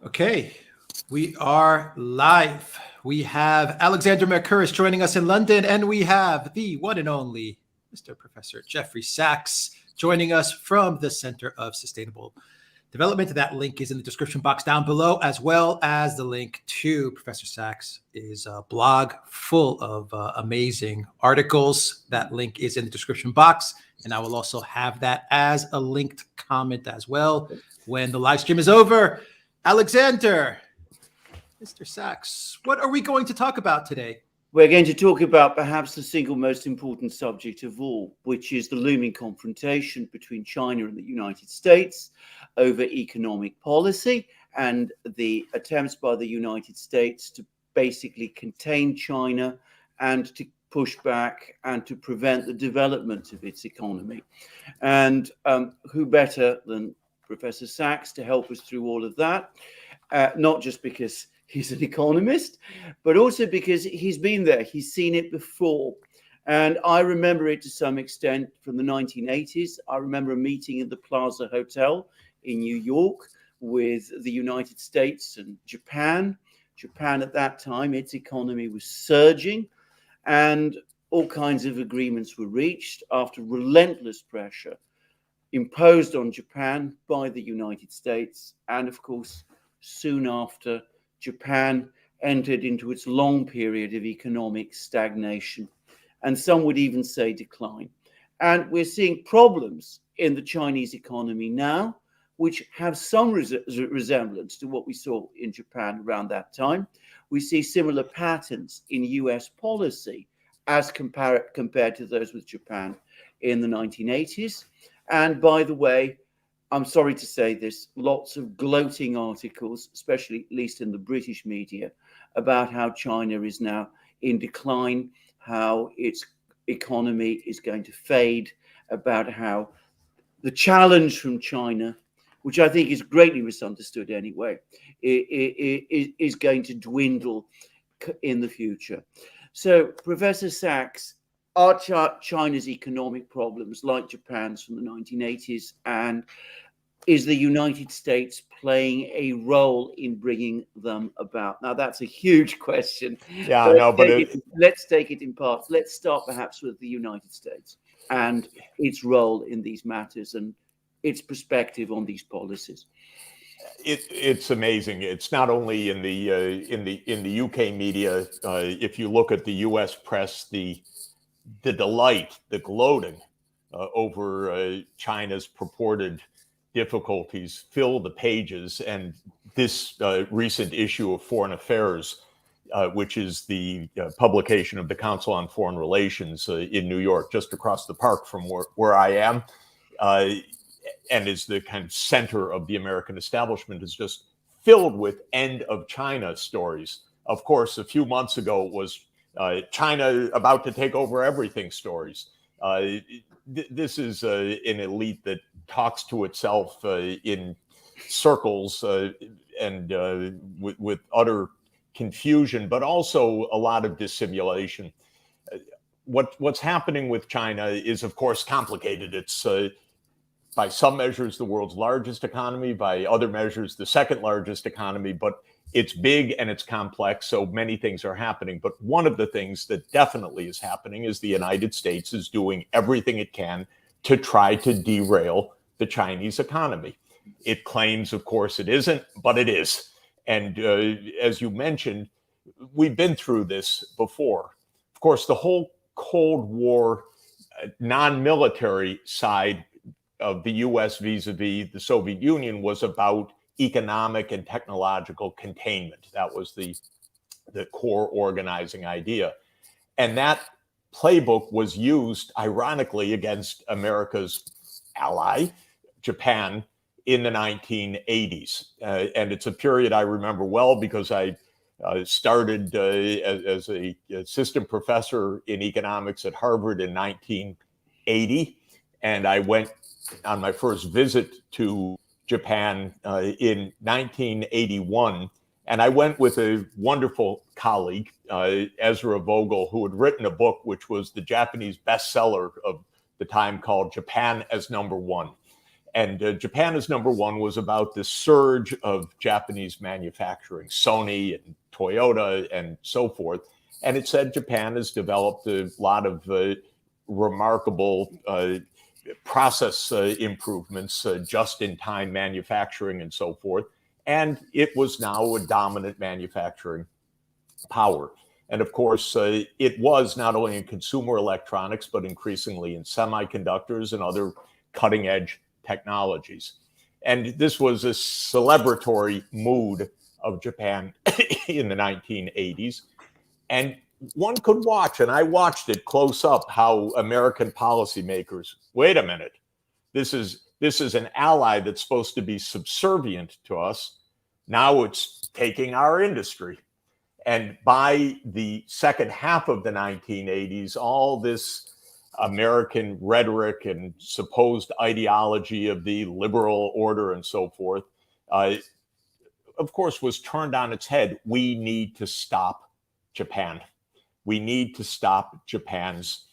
Okay, we are live. We have Alexander Mercouris joining us in London, and we have the one and only Mr. Professor Jeffrey Sachs joining us from the Center of Sustainable Development. That link is in the description box down below, as well as the link to Professor Sachs' blog full of amazing articles. That link is in the description box, and I will also have that as a linked comment as well when the live stream is over. Alexander, Mr. Sachs, what are we going to talk about today? We're going to talk about perhaps the single most important subject of all, which is the looming confrontation between China and the United States over economic policy and the attempts by the United States to basically contain China and to push back and to prevent the development of its economy. And who better than Professor Sachs to help us through all of that, not just because he's an economist, but also because he's been there. He's seen it before. And I remember it to some extent from the 1980s. I remember a meeting in the Plaza Hotel in New York with the United States and Japan. Japan at that time, its economy was surging, and all kinds of agreements were reached after relentless pressure imposed on Japan by the United States. And of course, soon after, Japan entered into its long period of economic stagnation, and some would even say decline. And we're seeing problems in the Chinese economy now, which have some resemblance to what we saw in Japan around that time. We see similar patterns in US policy as compared to those with Japan in the 1980s. And by the way, I'm sorry to say this, lots of gloating articles, especially at least in the British media, about how China is now in decline, how its economy is going to fade, about how the challenge from China, which I think is greatly misunderstood anyway, is going to dwindle in the future. So, Professor Sachs, are China's economic problems like Japan's from the 1980s, and is the United States playing a role in bringing them about? Now, that's a huge question. Yeah, Let's take it in parts. Let's start perhaps with the United States and its role in these matters and its perspective on these policies. It's amazing. It's not only in the UK media. If you look at the US press, the delight, the gloating over China's purported difficulties fill the pages. And this recent issue of Foreign Affairs, which is the publication of the Council on Foreign Relations in New York, just across the park from where I am, and is the kind of center of the American establishment, is just filled with end of China stories. Of course, a few months ago it was China about to take over everything stories. This is an elite that talks to itself in circles and with utter confusion, but also a lot of dissimulation. What's happening with China is, of course, complicated. It's by some measures the world's largest economy, by other measures the second largest economy, but it's big and it's complex, so many things are happening. But one of the things that definitely is happening is the United States is doing everything it can to try to derail the Chinese economy. It claims, of course, it isn't, but it is. And as you mentioned, we've been through this before. Of course, the whole Cold War non-military side of the US vis-a-vis the Soviet Union was about economic and technological containment. That was the core organizing idea. And that playbook was used, ironically, against America's ally, Japan, in the 1980s. And it's a period I remember well because I started as an assistant professor in economics at Harvard in 1980. And I went on my first visit to Japan in 1981. And I went with a wonderful colleague, Ezra Vogel, who had written a book which was the Japanese bestseller of the time called Japan as Number One. And Japan as number one was about the surge of Japanese manufacturing, Sony and Toyota and so forth. And it said Japan has developed a lot of remarkable process improvements, just-in-time manufacturing and so forth. And it was now a dominant manufacturing power. And of course, it was not only in consumer electronics, but increasingly in semiconductors and other cutting-edge technologies. And this was a celebratory mood of Japan in the 1980s. And one could watch, and I watched it close up, how American policymakers, wait a minute, this is an ally that's supposed to be subservient to us. Now it's taking our industry. And by the second half of the 1980s, all this American rhetoric and supposed ideology of the liberal order and so forth, of course, was turned on its head. We need to stop Japan. We need to stop Japan's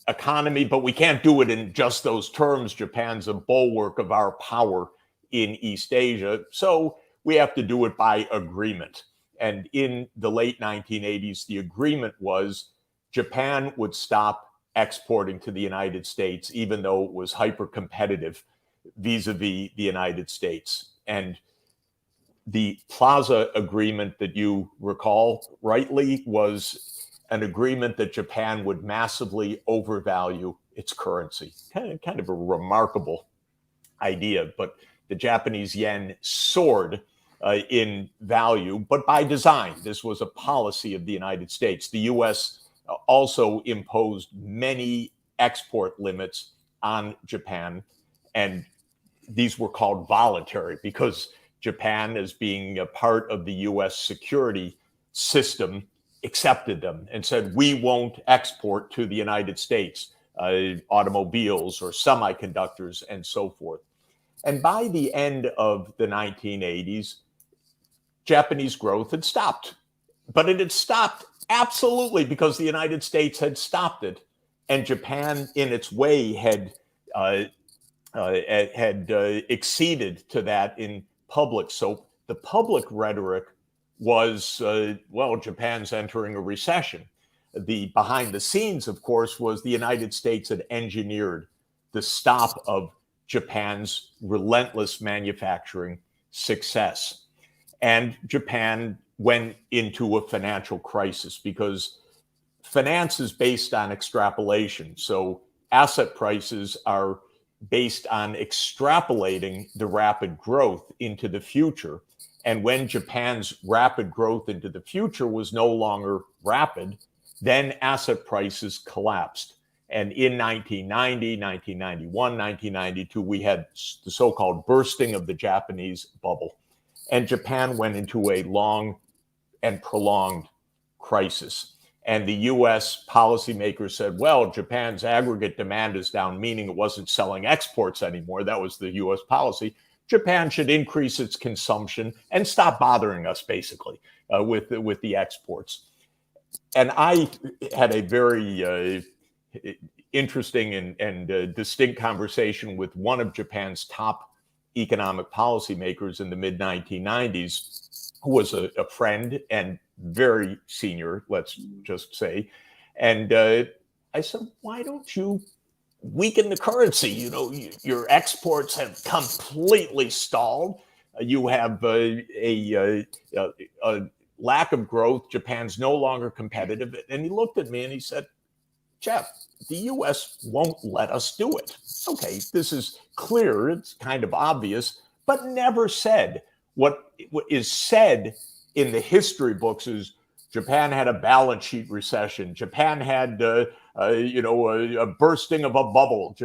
economy, but we can't do it in just those terms. Japan's a bulwark of our power in East Asia, so we have to do it by agreement. And in the late 1980s, the agreement was Japan would stop exporting to the United States, even though it was hyper-competitive vis-a-vis the United States. And the Plaza Agreement that you recall rightly was an agreement that Japan would massively overvalue its currency. Kind of a remarkable idea, but the Japanese yen soared in value, but by design. This was a policy of the United States. The US also imposed many export limits on Japan, and these were called voluntary because Japan, as being a part of the US security system, accepted them and said, we won't export to the United States automobiles or semiconductors and so forth. And by the end of the 1980s, Japanese growth had stopped. But it had stopped absolutely because the United States had stopped it. And Japan, in its way, had acceded to that in public. So the public rhetoric was, well, Japan's entering a recession. The behind the scenes, of course, was the United States had engineered the stop of Japan's relentless manufacturing success. And Japan went into a financial crisis because finance is based on extrapolation. So asset prices are based on extrapolating the rapid growth into the future. And when Japan's rapid growth into the future was no longer rapid, then asset prices collapsed. And in 1990, 1991, 1992, we had the so-called bursting of the Japanese bubble. And Japan went into a long and prolonged crisis. And the US policymakers said, well, Japan's aggregate demand is down, meaning it wasn't selling exports anymore. That was the US policy. Japan should increase its consumption and stop bothering us, basically, with the exports. And I had a very interesting and distinct conversation with one of Japan's top economic policymakers in the mid-1990s, who was a friend and very senior, let's just say. And I said, why don't you weaken the currency? You know, your exports have completely stalled. You have a lack of growth. Japan's no longer competitive. And he looked at me and he said, Jeff, the US won't let us do it. Okay, this is clear. It's kind of obvious, but never said. What is said in the history books is Japan had a balance sheet recession. Japan had, a bursting of a bubble.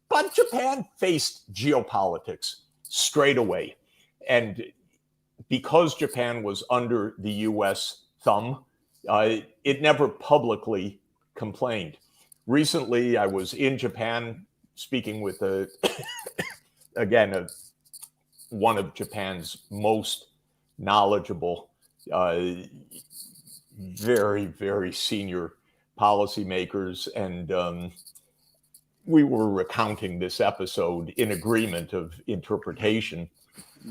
But Japan faced geopolitics straight away. And because Japan was under the US thumb, it never publicly complained. Recently, I was in Japan speaking with, one of Japan's most knowledgeable, very, very senior policymakers. And we were recounting this episode in agreement of interpretation.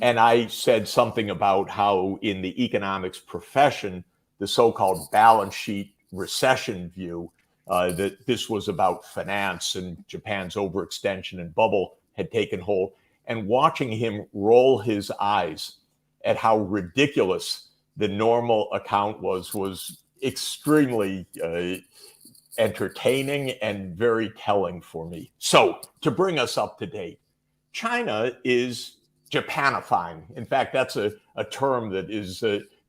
And I said something about how in the economics profession, the so-called balance sheet recession view, that this was about finance and Japan's overextension and bubble had taken hold. And watching him roll his eyes at how ridiculous the normal account was extremely entertaining and very telling for me. So to bring us up to date, China is Japanifying. In fact, that's a term that is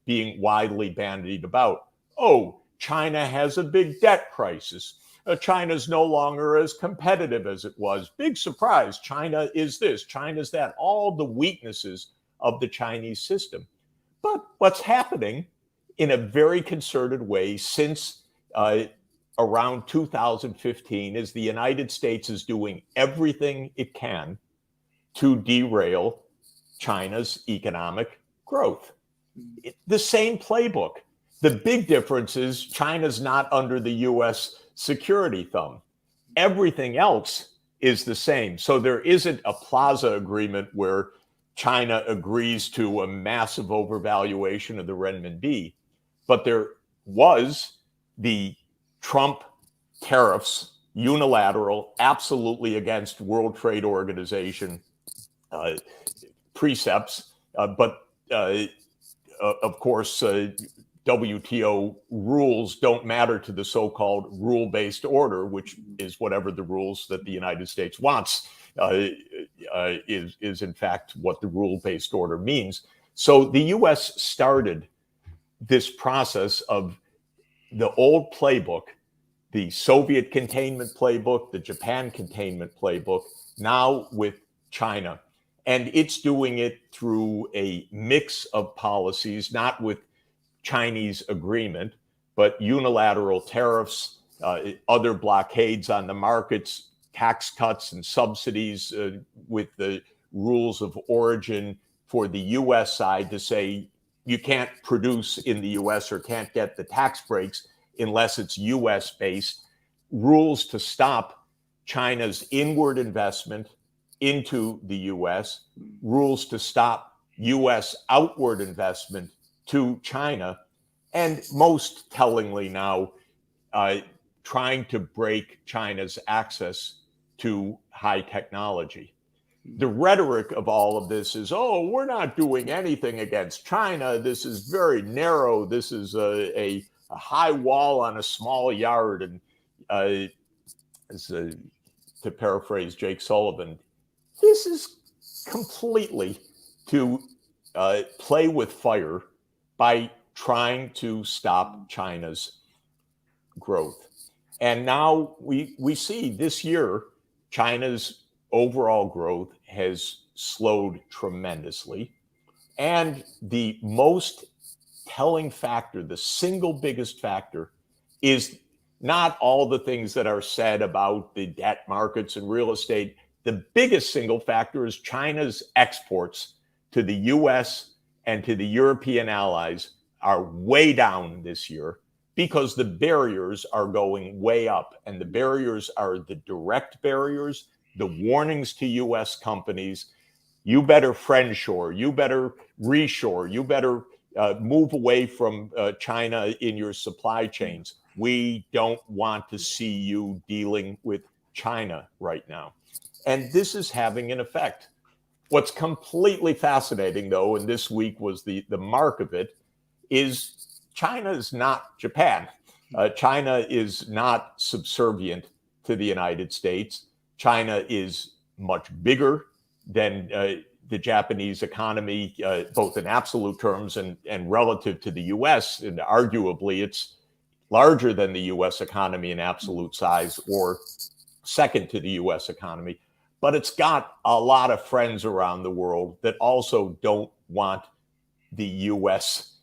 being widely bandied about. Oh, China has a big debt crisis. China's no longer as competitive as it was. Big surprise. China is this, China's that, all the weaknesses of the Chinese system. But what's happening in a very concerted way since around 2015 is the United States is doing everything it can to derail China's economic growth. The same playbook. The big difference is China's not under the US security thumb. Everything else is the same. So there isn't a plaza agreement where China agrees to a massive overvaluation of the renminbi, but there was the Trump tariffs, unilateral, absolutely against World Trade Organization precepts, but of course, WTO rules don't matter to the so-called rule-based order, which is whatever the rules that the United States wants is in fact what the rule-based order means. So the U.S. started this process of the old playbook, the Soviet containment playbook, the Japan containment playbook, now with China. And it's doing it through a mix of policies, not with Chinese agreement, but unilateral tariffs, other blockades on the markets, tax cuts and subsidies with the rules of origin for the U.S. side to say you can't produce in the U.S. or can't get the tax breaks unless it's U.S. based, rules to stop China's inward investment into the U.S., rules to stop U.S. outward investment to China, and most tellingly now, trying to break China's access to high technology. The rhetoric of all of this is, oh, we're not doing anything against China. This is very narrow. This is a high wall on a small yard. And to paraphrase Jake Sullivan, this is completely to play with fire by trying to stop China's growth. And now we see this year, China's overall growth has slowed tremendously. And the most telling factor, the single biggest factor, is not all the things that are said about the debt markets and real estate. The biggest single factor is China's exports to the US and to the European allies are way down this year because the barriers are going way up. And the barriers are the direct barriers, the warnings to US companies. You better friendshore, you better reshore, you better move away from China in your supply chains. We don't want to see you dealing with China right now. And this is having an effect. What's completely fascinating, though, and this week was the mark of it, is China is not Japan. China is not subservient to the United States. China is much bigger than the Japanese economy, both in absolute terms and relative to the US. And arguably, it's larger than the US economy in absolute size or second to the US economy. But it's got a lot of friends around the world that also don't want the US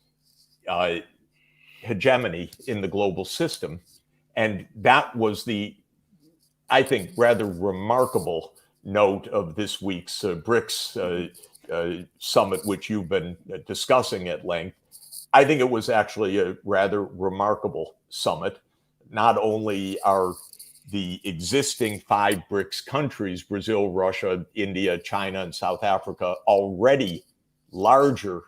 hegemony in the global system. And that was the, I think, rather remarkable note of this week's BRICS summit, which you've been discussing at length. I think it was actually a rather remarkable summit. Not only are the existing 5 BRICS countries, Brazil, Russia, India, China, and South Africa, already larger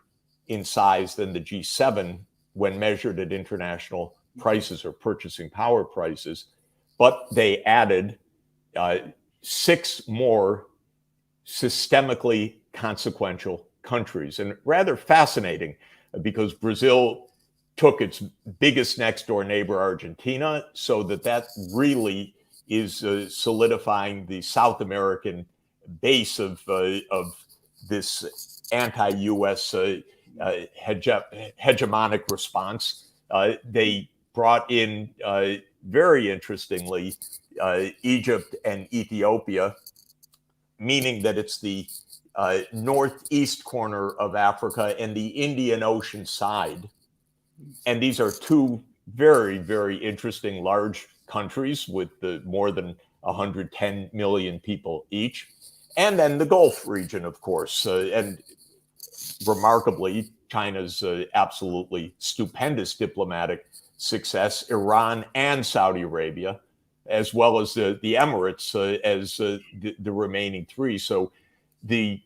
in size than the G7 when measured at international prices or purchasing power prices. But they added 6 more systemically consequential countries. And rather fascinating, because Brazil took its biggest next door neighbor, Argentina, so that really is solidifying the South American base of this anti-U.S. Hegemonic response. They brought in, very interestingly, Egypt and Ethiopia, meaning that it's the northeast corner of Africa and the Indian Ocean side. And these are 2 very, very interesting large countries with more than 110 million people each. And then the Gulf region, of course. And remarkably, China's absolutely stupendous diplomatic success, Iran and Saudi Arabia, as well as the Emirates as the remaining 3. So the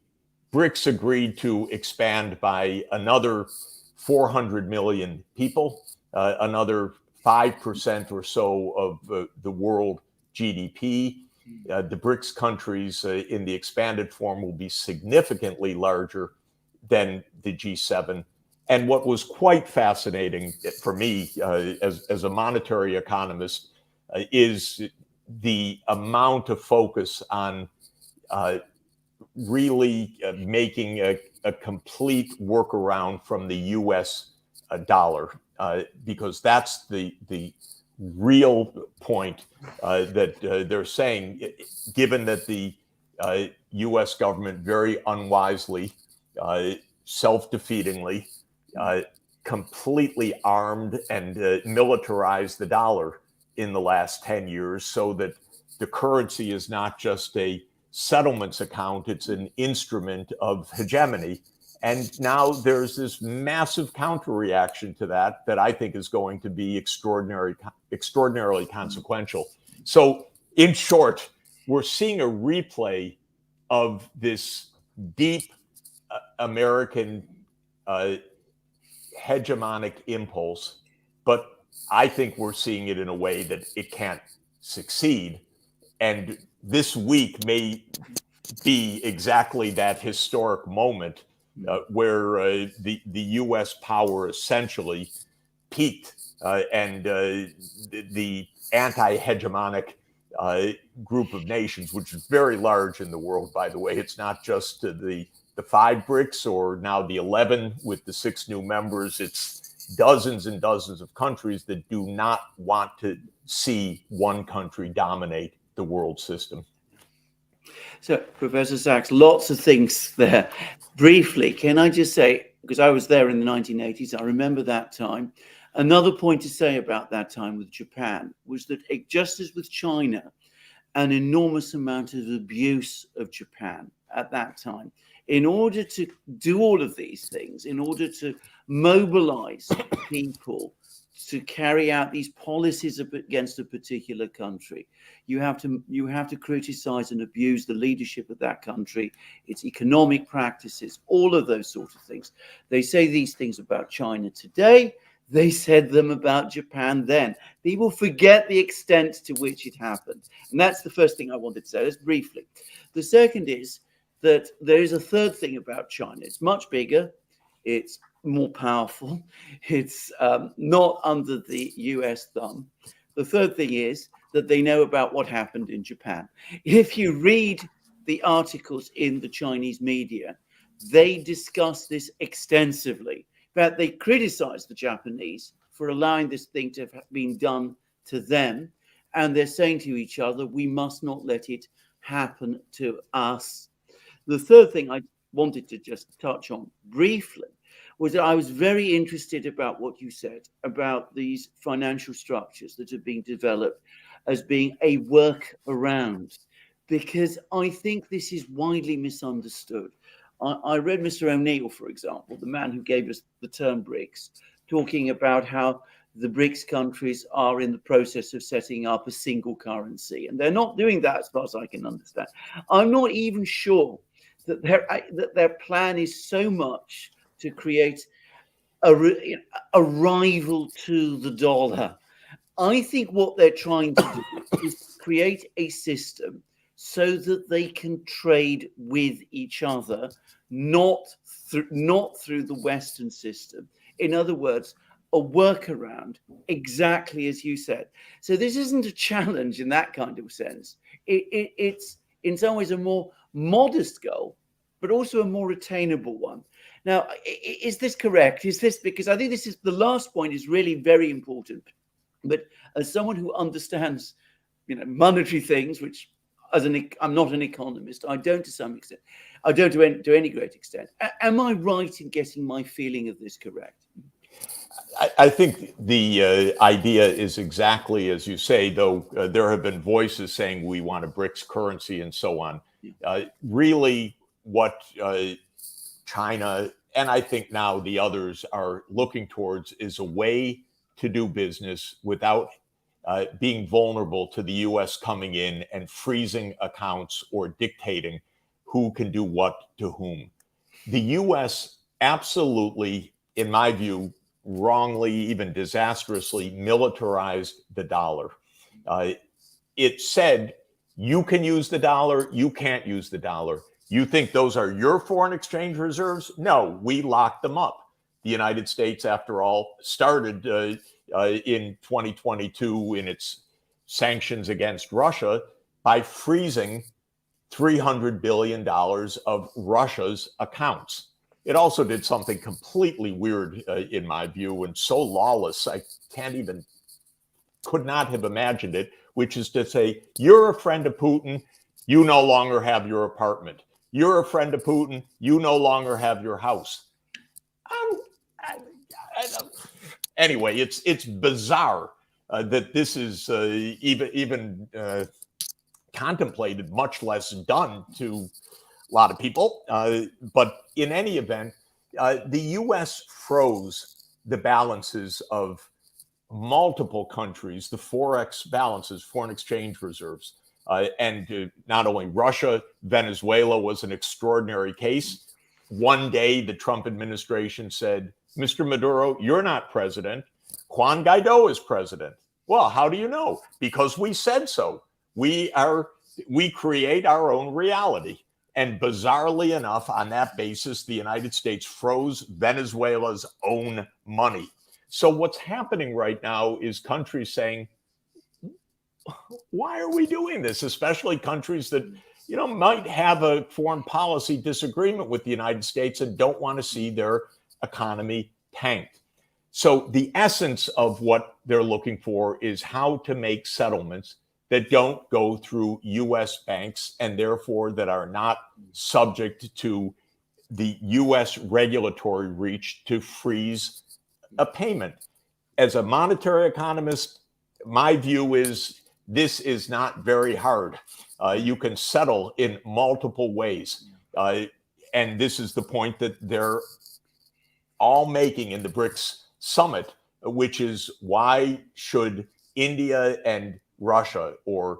BRICS agreed to expand by another 400 million people, another 5% or so of the world GDP. The BRICS countries in the expanded form will be significantly larger than the G7. And what was quite fascinating for me as a monetary economist is the amount of focus on really making a complete workaround from the US dollar, because that's the real point that they're saying, given that the US government very unwisely, self-defeatingly, completely armed and militarized the dollar in the last 10 years, so that the currency is not just a settlements account, it's an instrument of hegemony. And now there's this massive counter reaction to that I think is going to be extraordinarily consequential. So in short, we're seeing a replay of this deep American hegemonic impulse, but I think we're seeing it in a way that it can't succeed. And this week may be exactly that historic moment where the U.S. power essentially peaked, and the anti-hegemonic group of nations, which is very large in the world, by the way. It's not just the 5 BRICS or now the 11 with the 6 new members. It's dozens and dozens of countries that do not want to see one country dominate the world system. So, Professor Sachs, lots of things there. Briefly, can I just say, because I was there in the 1980s, I remember that time. Another point to say about that time with Japan was that, just as with China, an enormous amount of abuse of Japan at that time. In order to do all of these things, in order to mobilize people to carry out these policies against a particular country, you have to criticize and abuse the leadership of that country, its economic practices, all of those sorts of things. They say these things about China today. They said them about Japan then. People forget the extent to which it happened. And that's the first thing I wanted to say. Let's briefly. The second is that there is a third thing about China. It's much bigger. It's more powerful. It's not under the US thumb. The third thing is that they know about what happened in Japan. If you read the articles in the Chinese media, they discuss this extensively. In fact, they criticize the Japanese for allowing this thing to have been done to them. And they're saying to each other, we must not let it happen to us. The third thing I wanted to just touch on briefly was that I was very interested about what you said about these financial structures that are being developed as being a workaround, because I think this is widely misunderstood. I read Mr. O'Neill, for example, the man who gave us the term BRICS, talking about how the BRICS countries are in the process of setting up a single currency, and they're not doing that as far as I can understand. I'm not even sure that their plan is so much to create a rival to the dollar. I think what they're trying to do is create a system so that they can trade with each other, not through the Western system. In other words, a workaround, exactly as you said. So this isn't a challenge in that kind of sense. It's in some ways a more modest goal, but also a more attainable one. Now, is this correct? Is this, because I think this is the last point is really very important. But as someone who understands, monetary things, which I'm not an economist, I don't to some extent, I don't to any great extent. Am I right in getting my feeling of this correct? I think the idea is exactly as you say, though there have been voices saying we want a BRICS currency and so on. Really, what China and I think now the others are looking towards is a way to do business without being vulnerable to the U.S. coming in and freezing accounts or dictating who can do what to whom. The U.S. absolutely, in my view, wrongly, even disastrously militarized the dollar. It said, you can use the dollar, you can't use the dollar. You think those are your foreign exchange reserves? No, we locked them up. The United States, after all, started in 2022 in its sanctions against Russia by freezing $300 billion of Russia's accounts. It also did something completely weird, in my view, and so lawless, I could not have imagined it, which is to say, you're a friend of Putin, you no longer have your apartment. You're a friend of Putin, you no longer have your house. Anyway, it's bizarre that this is even contemplated, much less done to a lot of people. But in any event, the U.S. froze the balances of multiple countries, the Forex balances, foreign exchange reserves. And not only Russia, Venezuela was an extraordinary case. One day, the Trump administration said, Mr. Maduro, you're not president. Juan Guaido is president. Well, how do you know? Because we said so. We create our own reality. And bizarrely enough, on that basis, the United States froze Venezuela's own money. So what's happening right now is countries saying, why are we doing this? Especially countries that, might have a foreign policy disagreement with the United States and don't want to see their economy tanked. So the essence of what they're looking for is how to make settlements that don't go through U.S. banks and therefore that are not subject to the U.S. regulatory reach to freeze a payment. As a monetary economist, my view is this is not very hard. You can settle in multiple ways. And this is the point that they're all making in the BRICS summit, which is why should India and Russia or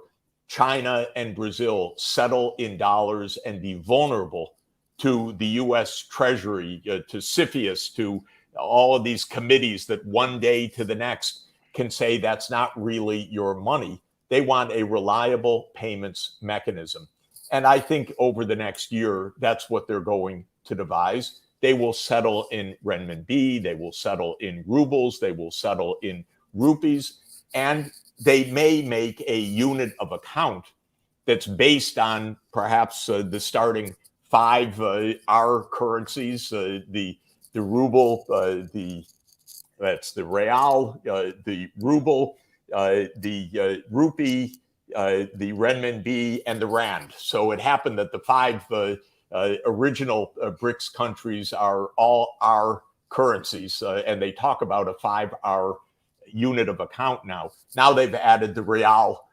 China and Brazil settle in dollars and be vulnerable to the U.S. Treasury, to CFIUS, to all of these committees that one day to the next can say that's not really your money. They want a reliable payments mechanism. And I think over the next year, that's what they're going to devise. They will settle in renminbi, they will settle in rubles, they will settle in rupees, and they may make a unit of account that's based on perhaps the starting 5 R currencies, the ruble, that's the real, the ruble, the rupee, the renminbi, and the rand. So it happened that the 5 original BRICS countries are all R currencies, and they talk about a 5 R unit of account now. Now they've added the real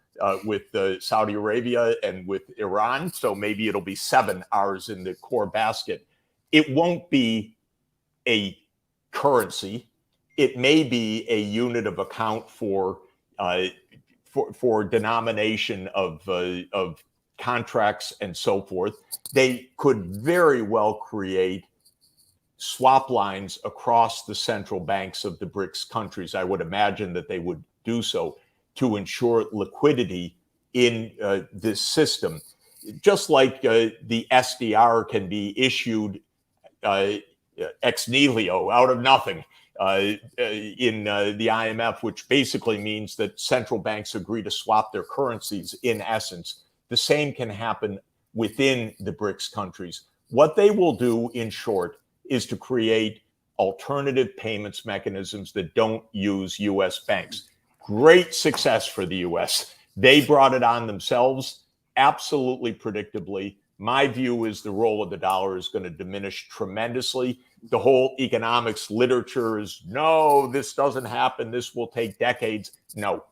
with Saudi Arabia and with Iran, so maybe it'll be 7 R's in the core basket. It won't be a currency. it may be a unit of account for denomination of contracts and so forth. They could very well create swap lines across the central banks of the BRICS countries. I would imagine that they would do so to ensure liquidity in this system. Just like the SDR can be issued ex nihilo, out of nothing, in the IMF, which basically means that central banks agree to swap their currencies in essence. The same can happen within the BRICS countries. What they will do, in short, is to create alternative payments mechanisms that don't use US banks. Great success for the US. They brought it on themselves, absolutely predictably. My view is the role of the dollar is going to diminish tremendously. The whole economics literature is, no, this doesn't happen. This will take decades. No,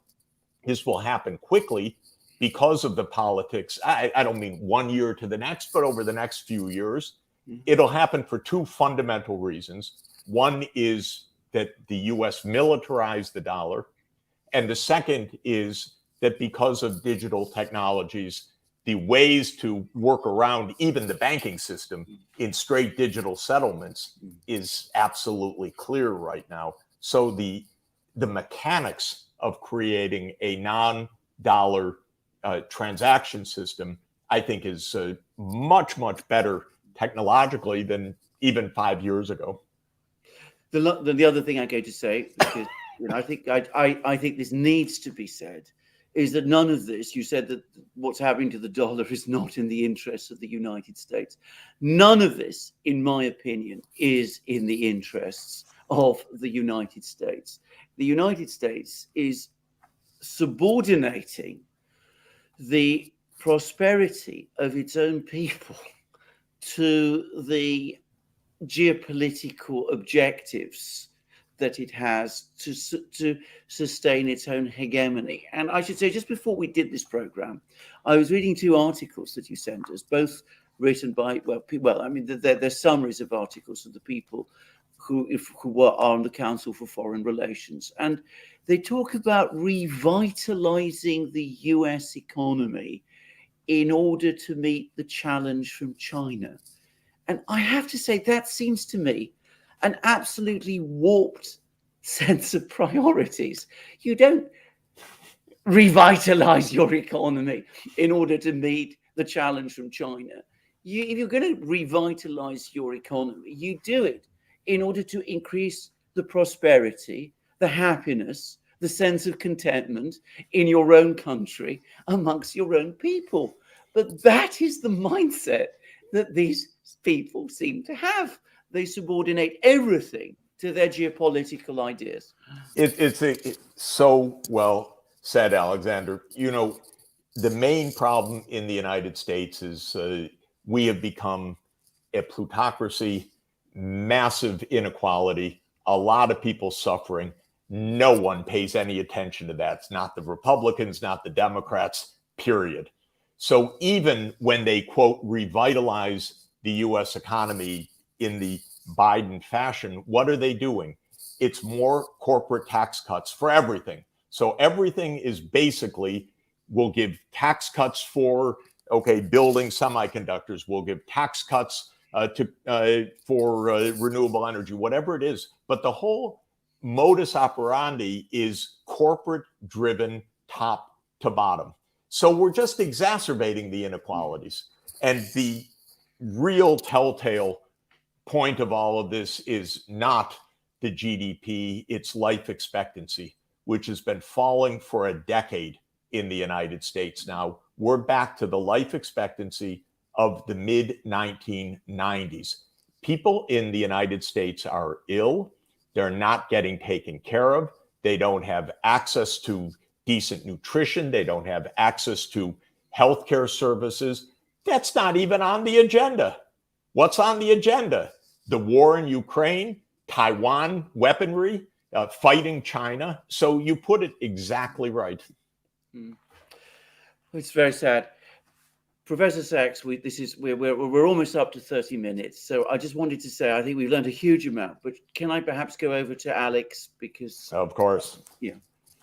this will happen quickly because of the politics. I don't mean 1 year to the next, but over the next few years. It'll happen for two fundamental reasons. One is that the US militarized the dollar. And the second is that because of digital technologies, the ways to work around even the banking system in straight digital settlements is absolutely clear right now. So the mechanics of creating a non-dollar transaction system, I think, is much, much better technologically than even 5 years ago. The other thing I'm going to say, because I think this needs to be said, is that none of this, you said that what's happening to the dollar is not in the interests of the United States. None of this, in my opinion, is in the interests of the United States. The United States is subordinating the prosperity of its own people to the geopolitical objectives that it has to sustain its own hegemony. And I should say, just before we did this program, I was reading two articles that you sent us, both written by, they're summaries of articles of the people who are on the Council for Foreign Relations. And they talk about revitalizing the US economy in order to meet the challenge from China. And I have to say, that seems to me an absolutely warped sense of priorities. You don't revitalize your economy in order to meet the challenge from China. If you're going to revitalize your economy, you do it in order to increase the prosperity, the happiness, the sense of contentment in your own country amongst your own people. But that is the mindset that these people seem to have. They subordinate everything to their geopolitical ideas. It's so well said, Alexander. You know, the main problem in the United States is we have become a plutocracy, massive inequality, a lot of people suffering. No one pays any attention to that. It's not the Republicans, not the Democrats, period. So even when they, quote, revitalize the US economy in the Biden fashion, what are they doing? It's more corporate tax cuts for everything. So everything is basically, we'll give tax cuts for, building semiconductors. We'll give tax cuts for renewable energy, whatever it is. But the whole modus operandi is corporate driven top to bottom. So we're just exacerbating the inequalities. And the real telltale point of all of this is not the GDP, it's life expectancy, which has been falling for a decade in the United States now. We're back to the life expectancy of the mid-1990s. People in the United States are ill. They're not getting taken care of. They don't have access to decent nutrition. They don't have access to healthcare services. That's not even on the agenda. What's on the agenda? The war in Ukraine, Taiwan weaponry, fighting China. So you put it exactly right. It's very sad. Professor Sachs, we're almost up to 30 minutes. So I just wanted to say, I think we've learned a huge amount, but can I perhaps go over to Alex? Because Of course. yeah.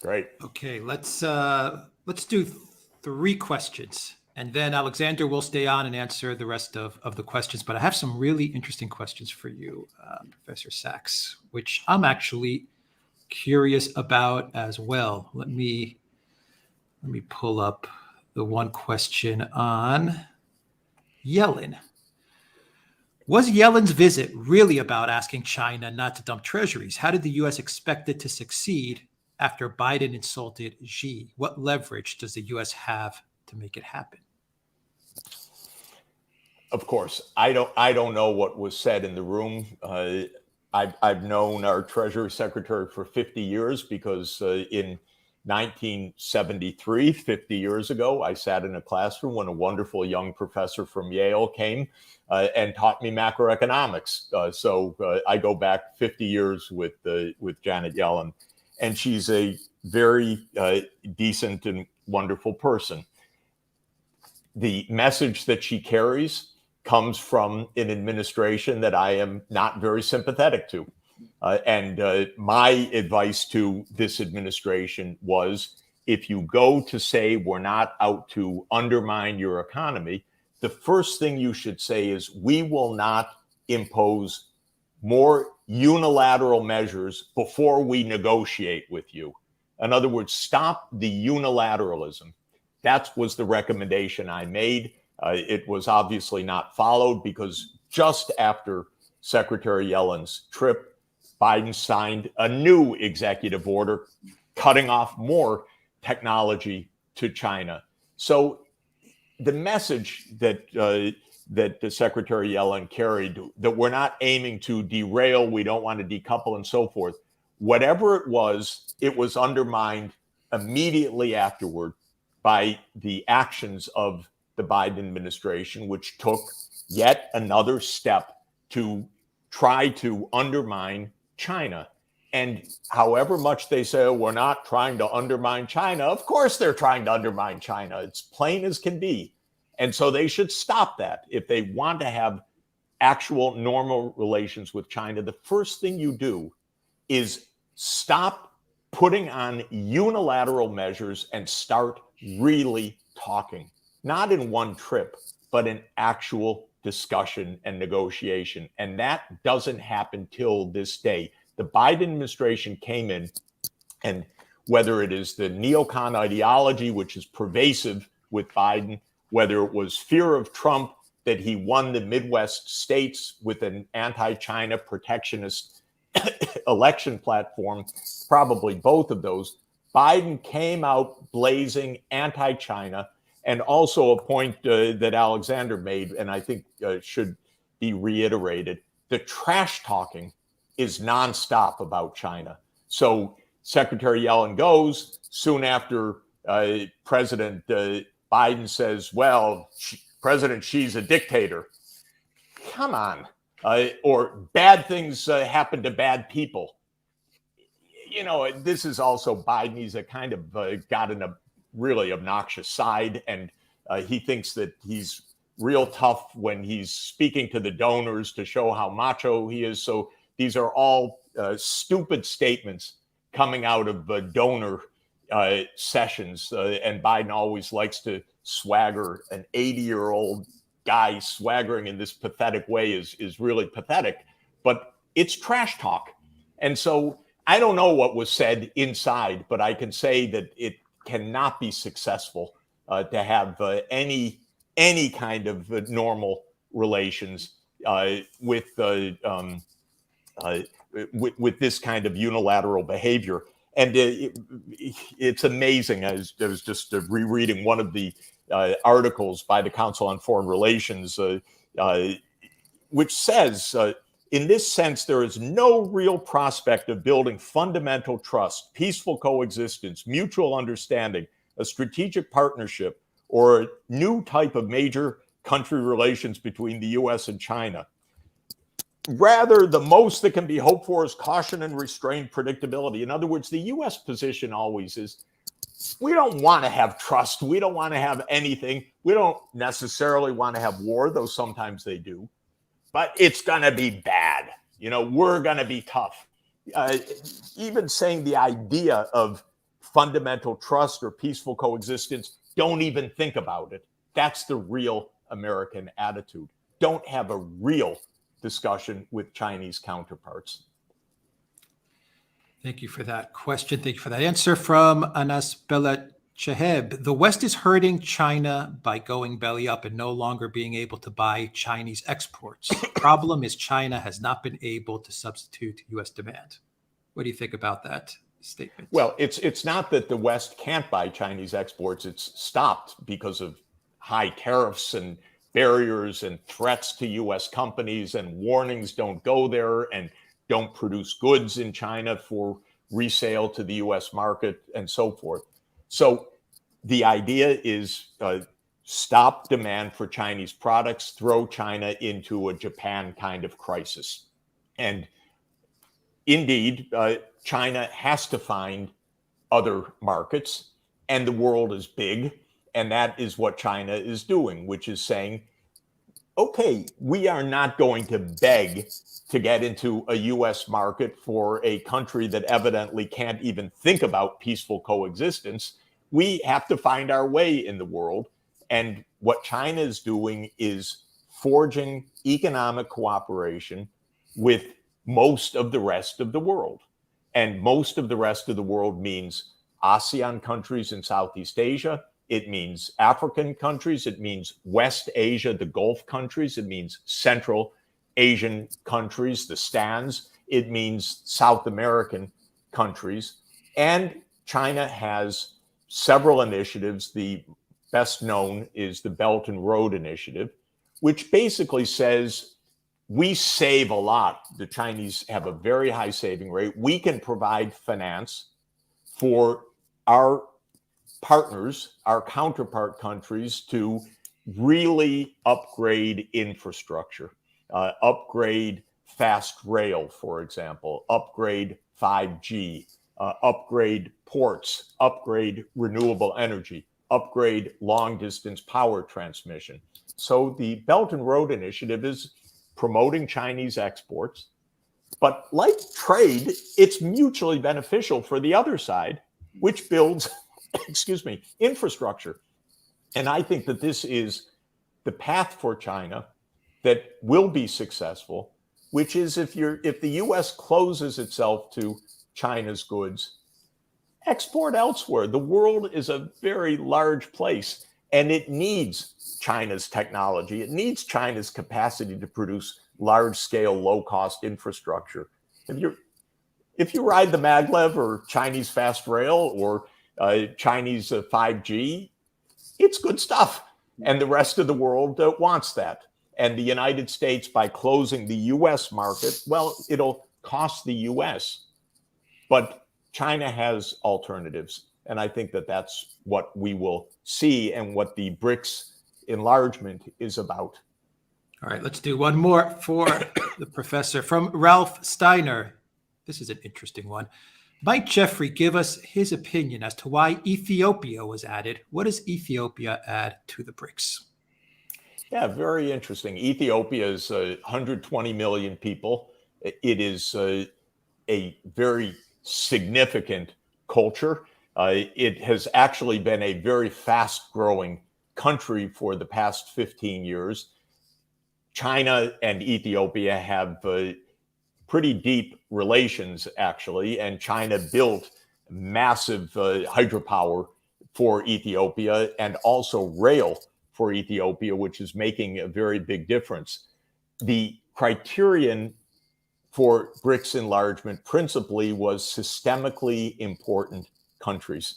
Great. Okay, let's do 3 questions, and then Alexander will stay on and answer the rest of the questions. But I have some really interesting questions for you, Professor Sachs, which I'm actually curious about as well. Let me pull up the one question on Yellen. Was Yellen's visit really about asking China not to dump treasuries? How did the U.S. expect it to succeed after Biden insulted Xi? What leverage does the U.S. have to make it happen? Of course, I don't know what was said in the room. I've known our Treasury Secretary for 50 years because in 1973, 50 years ago, I sat in a classroom when a wonderful young professor from Yale came and taught me macroeconomics. So I go back 50 years with Janet Yellen, and she's a very decent and wonderful person. The message that she carries comes from an administration that I am not very sympathetic to. And my advice to this administration was, if you go to say we're not out to undermine your economy, the first thing you should say is we will not impose more unilateral measures before we negotiate with you. In other words, stop the unilateralism. That was the recommendation I made. It was obviously not followed because just after Secretary Yellen's trip, Biden signed a new executive order cutting off more technology to China. So the message that the Secretary Yellen carried, that we're not aiming to derail, we don't want to decouple and so forth, whatever it was undermined immediately afterward by the actions of the Biden administration, which took yet another step to try to undermine China. And however much they say, oh, we're not trying to undermine China, of course they're trying to undermine China. It's plain as can be. And so they should stop that. If they want to have actual normal relations with China, the first thing you do is stop putting on unilateral measures and start really talking, not in one trip, but in actual discussion and negotiation. And that doesn't happen till this day. The Biden administration came in, and whether it is the neocon ideology, which is pervasive with Biden, whether it was fear of Trump that he won the Midwest states with an anti-China protectionist election platform, probably both of those, Biden came out blazing anti-China. And also a point that Alexander made, and I think should be reiterated, the trash talking is nonstop about China. So Secretary Yellen goes, soon after President Biden says, well, President Xi's a dictator. Come on. Or bad things happen to bad people. You know, this is also Biden. He's a kind of got in a really obnoxious side, and he thinks that he's real tough when he's speaking to the donors to show how macho he is. So these are all stupid statements coming out of donor sessions, and Biden always likes to swagger. An 80-year-old guy swaggering in this pathetic way is really pathetic, but it's trash talk. And so I don't know what was said inside, but I can say that it cannot be successful to have any kind of normal relations with this kind of unilateral behavior. And it's amazing. I was just rereading one of the articles by the Council on Foreign Relations, which says, in this sense, there is no real prospect of building fundamental trust, peaceful coexistence, mutual understanding, a strategic partnership, or a new type of major country relations between the U.S. and China. Rather, the most that can be hoped for is caution and restrained predictability. In other words, the U.S. position always is, we don't want to have trust. We don't want to have anything. We don't necessarily want to have war, though sometimes they do, but it's going to be bad. We're going to be tough. Even saying the idea of fundamental trust or peaceful coexistence, don't even think about it. That's the real American attitude. Don't have a real discussion with Chinese counterparts. Thank you for that question. Thank you for that answer from Anas Belat Cheheb. The West is hurting China by going belly up and no longer being able to buy Chinese exports. The problem is China has not been able to substitute U.S. demand. What do you think about that statement? Well, it's not that the West can't buy Chinese exports. It's stopped because of high tariffs and barriers and threats to U.S. companies and warnings, don't go there and don't produce goods in China for resale to the U.S. market and so forth. So the idea is stop demand for Chinese products, throw China into a Japan kind of crisis. And indeed, China has to find other markets, and the world is big. And that is what China is doing, which is saying, okay, we are not going to beg to get into a U.S. market for a country that evidently can't even think about peaceful coexistence. We have to find our way in the world. And what China is doing is forging economic cooperation with most of the rest of the world. And most of the rest of the world means ASEAN countries in Southeast Asia. It means African countries. It means West Asia, the Gulf countries. It means Central Asian countries, the STANs. It means South American countries. And China has several initiatives. The best known is the Belt and Road Initiative, which basically says we save a lot. The Chinese have a very high saving rate. We can provide finance for our partners, our counterpart countries, to really upgrade infrastructure, upgrade fast rail, for example, upgrade 5G, upgrade ports, upgrade renewable energy, upgrade long distance power transmission. So the Belt and Road Initiative is promoting Chinese exports, but like trade, it's mutually beneficial for the other side, which builds infrastructure. And I think that this is the path for China that will be successful, which is if the U.S. closes itself to China's goods, export elsewhere. The world is a very large place, and it needs China's technology. It needs China's capacity to produce large-scale, low-cost infrastructure. If you ride the maglev or Chinese fast rail or Chinese 5G, it's good stuff. And the rest of the world wants that. And the United States, by closing the U.S. market, well, it'll cost the U.S., but China has alternatives. And I think that that's what we will see and what the BRICS enlargement is about. All right, let's do one more for the professor from Ralph Steiner. This is an interesting one. Might Jeffrey give us his opinion as to why Ethiopia was added? What does Ethiopia add to the BRICS? Yeah, very interesting. Ethiopia is 120 million people. It is a very significant culture. It has actually been a very fast-growing country for the past 15 years. China and Ethiopia have pretty deep relations, actually, and China built massive hydropower for Ethiopia and also rail for Ethiopia, which is making a very big difference. The criterion for BRICS enlargement principally was systemically important countries.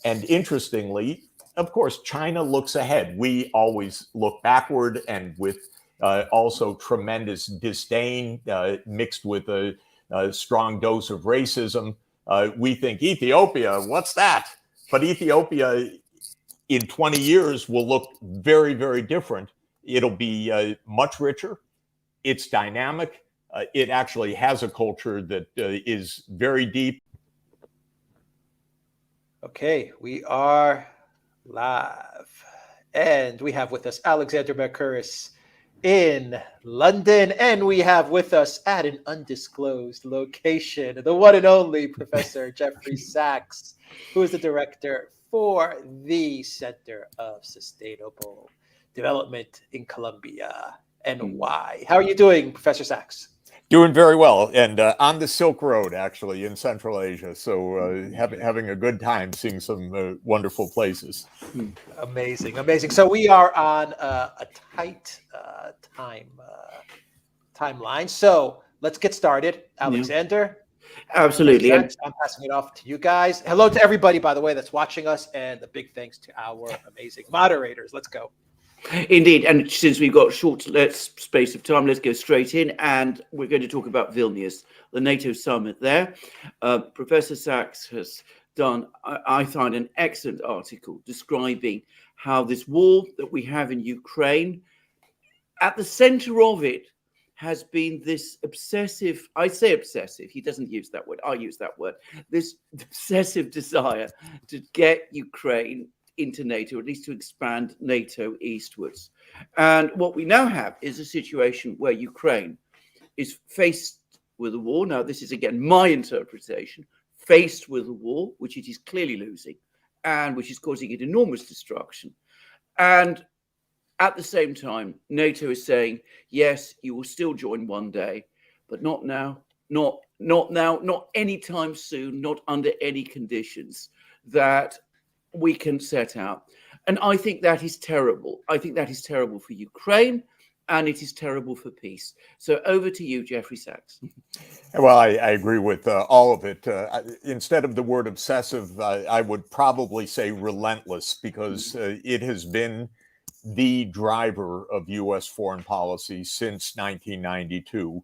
And interestingly, of course, China looks ahead. We always look backward, and with also tremendous disdain mixed with a strong dose of racism. We think Ethiopia, what's that? But Ethiopia in 20 years will look very, very different. It'll be much richer. It's dynamic. It actually has a culture that is very deep. Okay, we are live. And we have with us Alexander Mercouris in London. And we have with us at an undisclosed location, the one and only Professor Jeffrey Sachs, who is the director for the Center of Sustainable Development in Colombia. And why? How are you doing, Professor Sachs? Doing very well, and on the Silk Road, actually, in Central Asia. So having a good time, seeing some wonderful places. Amazing, amazing. So we are on a tight timeline. So let's get started. Alexander. Absolutely. Sachs, I'm passing it off to you guys. Hello to everybody, by the way, that's watching us, and a big thanks to our amazing moderators. Let's go. Indeed, and since we've got short space of time, let's go straight in, and we're going to talk about Vilnius, the NATO summit there. Professor Sachs has done, I find, an excellent article describing how this war that we have in Ukraine, at the center of it has been this obsessive, I say obsessive, he doesn't use that word, I use that word, this obsessive desire to get Ukraine into NATO, or at least to expand NATO eastwards. And what we now have is a situation where Ukraine is faced with a war. Now, this is again my interpretation, faced with a war, which it is clearly losing, and which is causing it enormous destruction. And at the same time, NATO is saying, yes, you will still join one day, but not now, not now, not anytime soon, not under any conditions that we can set out. And I think that is terrible. I think that is terrible for Ukraine, and it is terrible for peace. So over to you, Jeffrey Sachs. Well, I agree with all of it. Instead of the word obsessive, I would probably say relentless, because it has been the driver of U.S. foreign policy since 1992.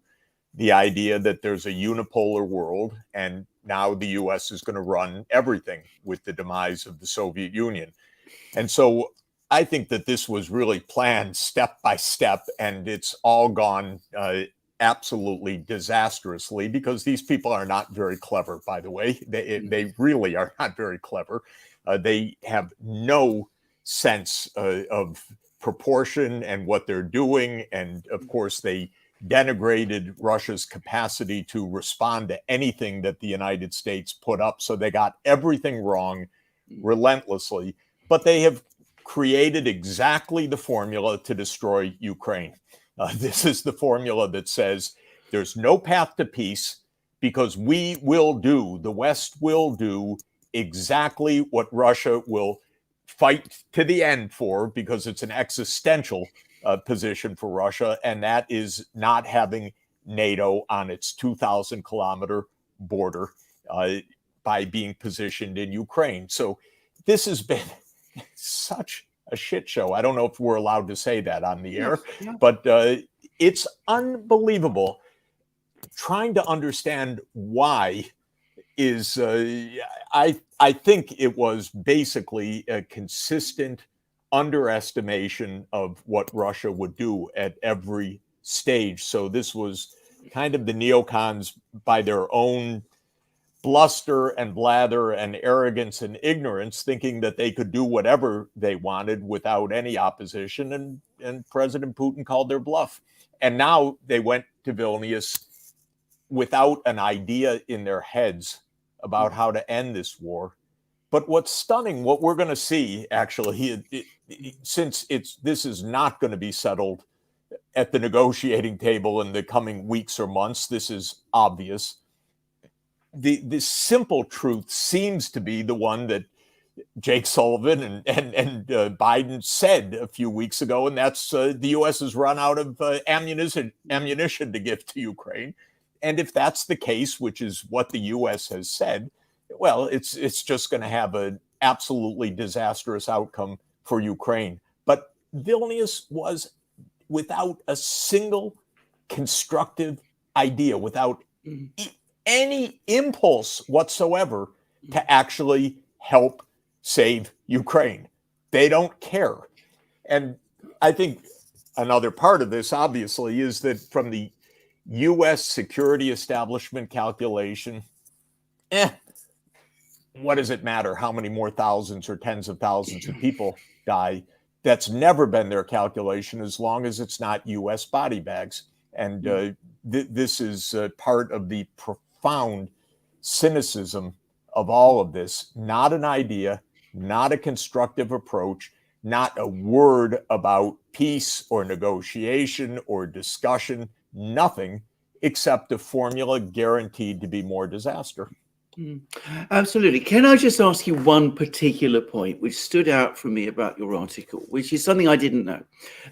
The idea that there's a unipolar world, and now the U.S. is going to run everything with the demise of the Soviet Union. And so I think that this was really planned step by step, and it's all gone absolutely disastrously, because these people are not very clever, by the way. They really are not very clever. They have no sense of proportion and what they're doing. And of course, they denigrated Russia's capacity to respond to anything that the United States put up. So they got everything wrong relentlessly, but they have created exactly the formula to destroy Ukraine. This is the formula that says there's no path to peace, because the West will do exactly what Russia will fight to the end for, because it's an existential position for Russia, and that is not having NATO on its 2,000-kilometer border by being positioned in Ukraine. So this has been such a shit show. I don't know if we're allowed to say that on the air, but it's unbelievable. Trying to understand why is, I think it was basically a consistent underestimation of what Russia would do at every stage. So this was kind of the neocons, by their own bluster and blather and arrogance and ignorance, thinking that they could do whatever they wanted without any opposition. And President Putin called their bluff. And now they went to Vilnius without an idea in their heads about how to end this war. But what's stunning, what we're going to see, actually, since this is not going to be settled at the negotiating table in the coming weeks or months, this is obvious. The simple truth seems to be the one that Jake Sullivan and Biden said a few weeks ago, and that's the U.S. has run out of ammunition to give to Ukraine. And if that's the case, which is what the U.S. has said, well, it's just going to have an absolutely disastrous outcome for Ukraine. But Vilnius was without a single constructive idea, without any impulse whatsoever to actually help save Ukraine. They don't care. And I think another part of this, obviously, is that from the U.S. security establishment calculation, what does it matter how many more thousands or tens of thousands of people die? that's never been their calculation as long as it's not U.S. body bags. And this is part of the profound cynicism of all of this. Not an idea, not a constructive approach, not a word about peace or negotiation or discussion, nothing except a formula guaranteed to be more disaster. Absolutely. Can I just ask you one particular point which stood out for me about your article, which is something I didn't know,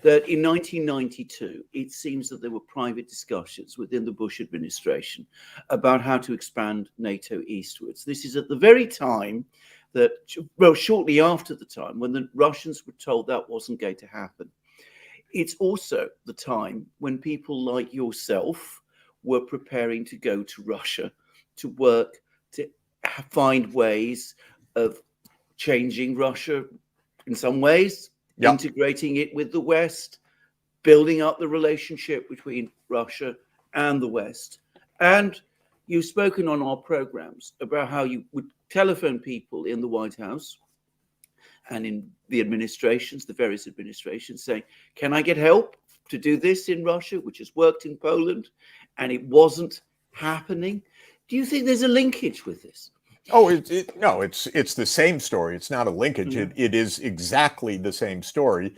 that in 1992, it seems that there were private discussions within the Bush administration about how to expand NATO eastwards. This is at the very time that, well, shortly after the time when the Russians were told that wasn't going to happen. It's also the time when people like yourself were preparing to go to Russia to work to find ways of changing Russia in some ways, integrating it with the West, building up the relationship between Russia and the West. And you've spoken on our programs about how you would telephone people in the White House and in the administrations, the various administrations, saying, can I get help to do this in Russia, which has worked in Poland, and it wasn't happening? Do you think there's a linkage with this? Oh, no, it's the same story. It's not a linkage. It is exactly the same story.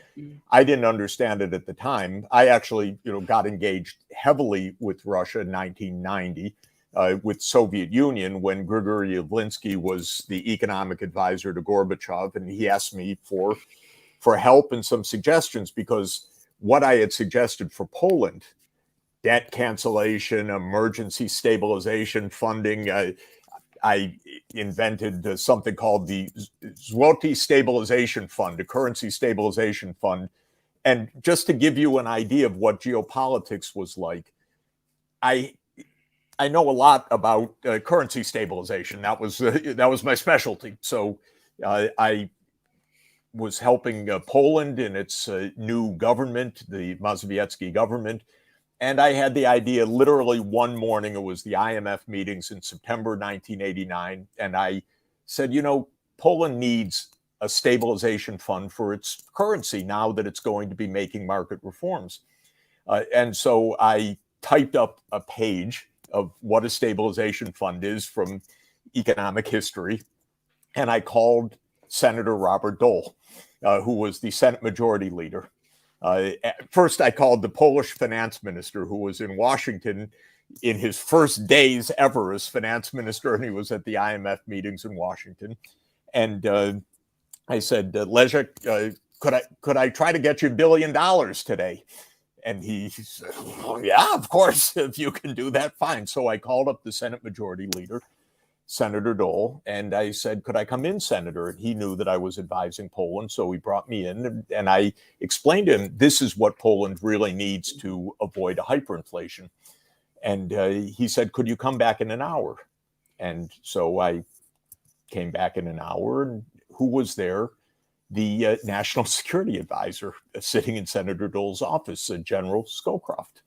I didn't understand it at the time. I actually, got engaged heavily with Russia in 1990, with Soviet Union when Grigory Yavlinsky was the economic advisor to Gorbachev, and he asked me for help and some suggestions because what I had suggested for Poland, debt cancellation, emergency stabilization funding. I invented something called the Zloty Stabilization Fund, a currency stabilization fund. And just to give you an idea of what geopolitics was like, I know a lot about currency stabilization. That was my specialty. So I was helping Poland in its new government, the Mazowiecki government. And I had the idea literally one morning, it was the IMF meetings in September 1989. And I said, Poland needs a stabilization fund for its currency now that it's going to be making market reforms. And so I typed up a page of what a stabilization fund is from economic history. And I called Senator Robert Dole, who was the Senate Majority Leader. First, I called the Polish finance minister, who was in Washington in his first days ever as finance minister, and he was at the IMF meetings in Washington. And I said, Leszek, could I try to get you $1 billion today? And he said, well, yeah, of course, if you can do that, fine. So I called up the Senate Majority Leader, Senator Dole, and I said, could I come in, Senator? And he knew that I was advising Poland, so he brought me in, and I explained to him, this is what Poland really needs to avoid a hyperinflation. And he said, could you come back in an hour? And so I came back in an hour, and who was there? The National Security Advisor sitting in Senator Dole's office, General Scowcroft.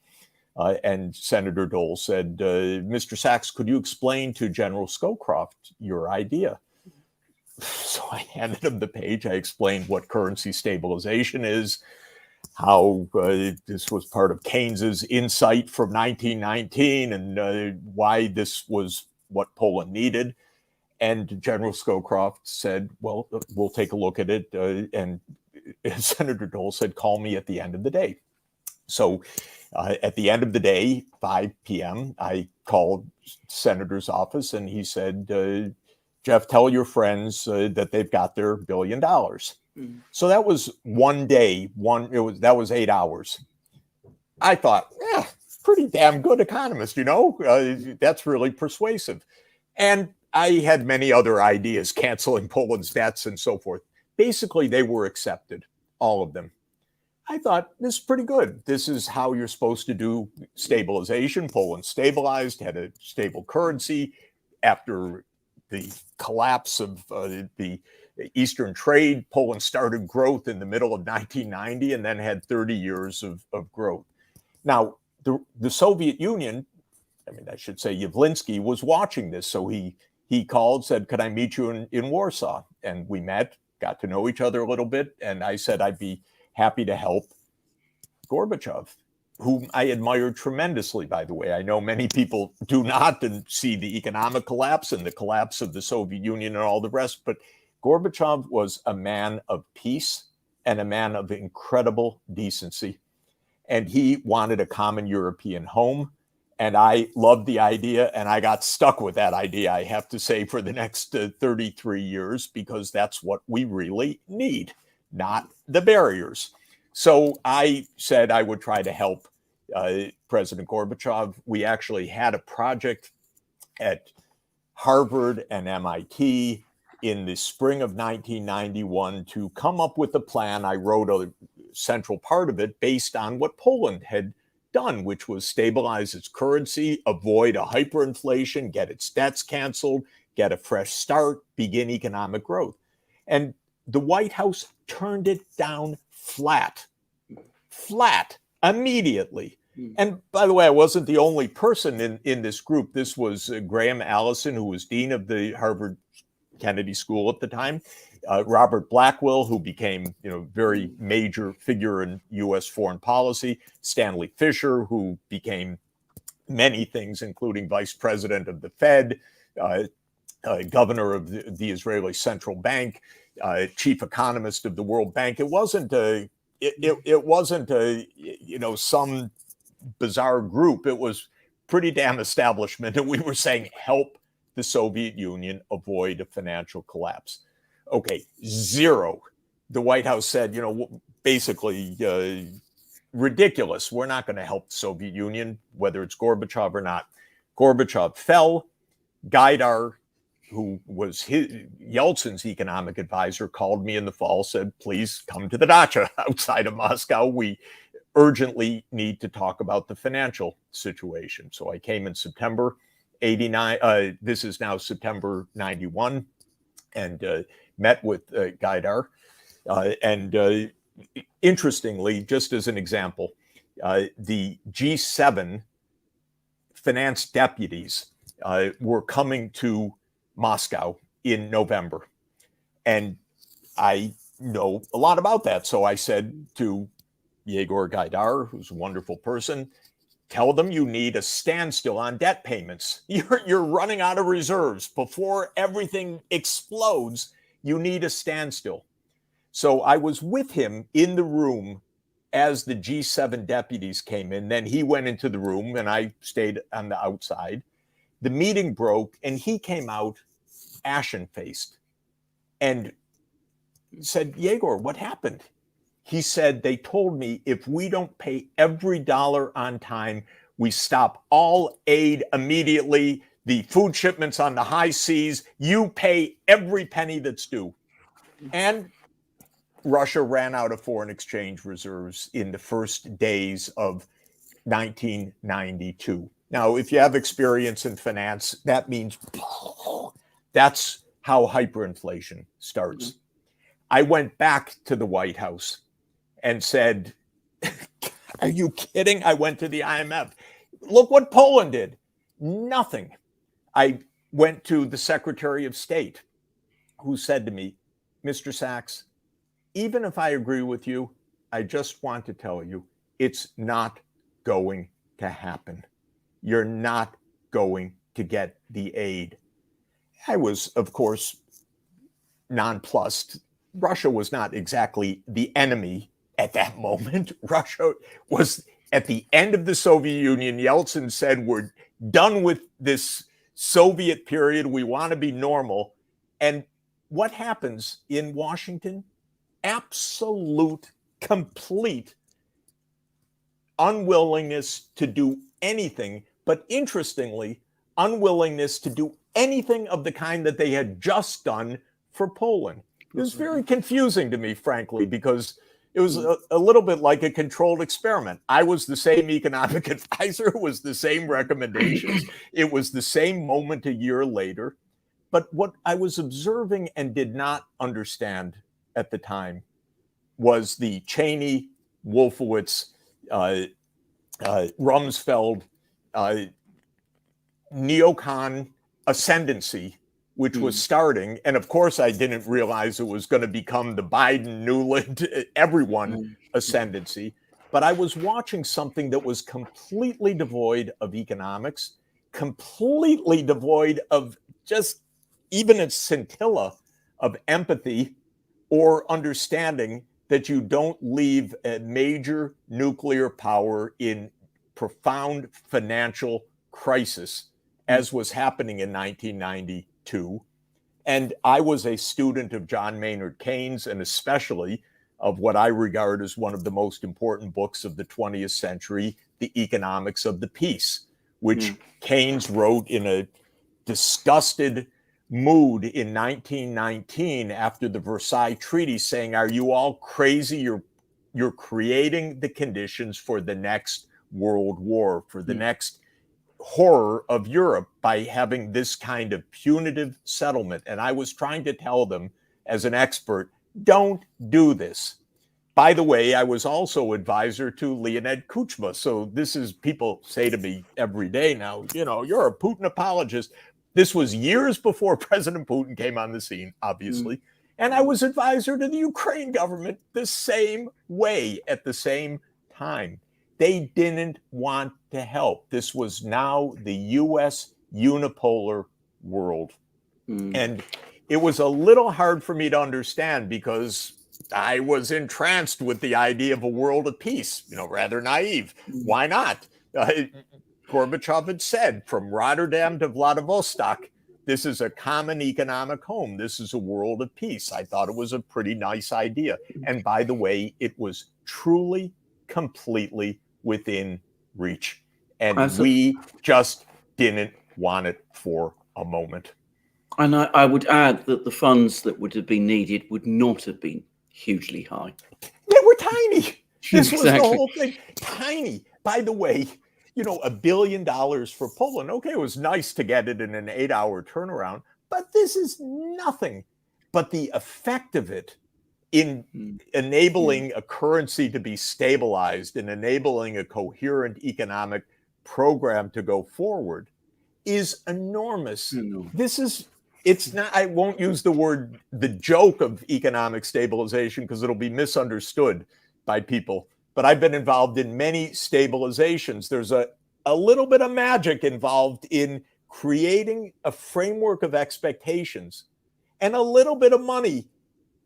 And Senator Dole said, Mr. Sachs, could you explain to General Scowcroft your idea? So I handed him the page. I explained what currency stabilization is, how this was part of Keynes's insight from 1919 and why this was what Poland needed. And General Scowcroft said, well, we'll take a look at it. And Senator Dole said, call me at the end of the day. So at the end of the day, 5 p.m., I called Senator's office and he said, Jeff, tell your friends that they've got their $1 billion. So that was one day, that was 8 hours. I thought, yeah, pretty damn good economist, that's really persuasive. And I had many other ideas, canceling Poland's debts and so forth. Basically, they were accepted, all of them. I thought, this is pretty good. This is how you're supposed to do stabilization. Poland stabilized, had a stable currency. After the collapse of the Eastern trade, Poland started growth in the middle of 1990 and then had 30 years of growth. Now, the Soviet Union, I should say Yavlinsky, was watching this. So he called, said, could I meet you in Warsaw? And we met. got to know each other a little bit, and I said I'd be happy to help Gorbachev, whom I admired tremendously, by the way. I know many people do not and see the economic collapse and the collapse of the Soviet Union and all the rest, but Gorbachev was a man of peace and a man of incredible decency. And he wanted a common European home. And I loved the idea, and I got stuck with that idea, I have to say, for the next 33 years, because that's what we really need, not the barriers. So I said I would try to help President Gorbachev. We actually had a project at Harvard and MIT in the spring of 1991 to come up with a plan. I wrote a central part of it based on what Poland had done, which was stabilize its currency, avoid a hyperinflation, get its debts canceled, get a fresh start, begin economic growth. And the White House turned it down flat, immediately. And by the way, I wasn't the only person in this group. This was Graham Allison, who was dean of the Harvard Kennedy School at the time. Robert Blackwell, who became very major figure in U.S. foreign policy. Stanley Fischer, who became many things, including vice president of the Fed, governor of the Israeli Central Bank, chief economist of the World Bank. It wasn't some bizarre group. It was pretty damn establishment, and we were saying help the Soviet Union avoid a financial collapse. Okay, zero. The White House said, basically ridiculous. We're not going to help the Soviet Union, whether it's Gorbachev or not. Gorbachev fell. Gaidar, who was Yeltsin's economic advisor, called me in the fall, said, please come to the dacha outside of Moscow. We urgently need to talk about the financial situation. So I came in September 89. This is now September 91, and met with Gaidar. And interestingly, just as an example, the G7 finance deputies were coming to Moscow in November. And I know a lot about that. So I said to Yegor Gaidar, who's a wonderful person, tell them you need a standstill on debt payments. You're running out of reserves. Before everything explodes, you need a standstill. So I was with him in the room as the G7 deputies came in. Then he went into the room and I stayed on the outside. The meeting broke and he came out ashen-faced and said, Yegor, what happened? He said, they told me if we don't pay every dollar on time, we stop all aid immediately. The food shipments on the high seas, you pay every penny that's due. And Russia ran out of foreign exchange reserves in the first days of 1992. Now, if you have experience in finance, that means that's how hyperinflation starts. I went back to the White House and said, are you kidding? I went to the IMF. Look what Poland did. Nothing. I went to the Secretary of State, who said to me, Mr. Sachs, even if I agree with you, I just want to tell you, it's not going to happen. You're not going to get the aid. I was, of course, nonplussed. Russia was not exactly the enemy at that moment. Russia was at the end of the Soviet Union. Yeltsin said, we're done with this Soviet period. We want to be normal. And what happens in Washington? Absolute, complete unwillingness to do anything, but interestingly, unwillingness to do anything of the kind that they had just done for Poland. It was very confusing to me, frankly, because it was a little bit like a controlled experiment. I was the same economic advisor, it was the same recommendations, it was the same moment a year later. But what I was observing and did not understand at the time was the Cheney, Wolfowitz, Rumsfeld, neocon ascendancy which was starting. And of course, I didn't realize it was going to become the Biden, Newland, everyone ascendancy. But I was watching something that was completely devoid of economics, completely devoid of just even a scintilla of empathy or understanding that you don't leave a major nuclear power in profound financial crisis, as was happening in 1992. And I was a student of John Maynard Keynes, and especially of what I regard as one of the most important books of the 20th century, The Economics of the Peace, which Keynes wrote in a disgusted mood in 1919 after the Versailles Treaty, saying, "Are you all crazy? You're creating the conditions for the next World War, for the next horror of Europe by having this kind of punitive settlement." And I was trying to tell them as an expert, don't do this. By the way, I was also advisor to Leonid Kuchma. So this is, people say to me every day now, you're a Putin apologist. This was years before President Putin came on the scene, obviously. And I was advisor to the Ukraine government the same way at the same time. They didn't want to help. This was now the US unipolar world. And it was a little hard for me to understand because I was entranced with the idea of a world of peace, rather naive. Why not? Gorbachev had said, from Rotterdam to Vladivostok, this is a common economic home. This is a world of peace. I thought it was a pretty nice idea. And by the way, it was truly, completely within reach. And we just didn't want it for a moment. And I would add that the funds that would have been needed would not have been hugely high. They were tiny. This was the whole thing. Tiny. By the way, $1 billion for Poland. Okay, it was nice to get it in an 8-hour turnaround, but this is nothing. But the effect of it in enabling a currency to be stabilized and enabling a coherent economic program to go forward is enormous. It's not, I won't use the joke of economic stabilization because it'll be misunderstood by people. But I've been involved in many stabilizations. There's a little bit of magic involved in creating a framework of expectations, and a little bit of money,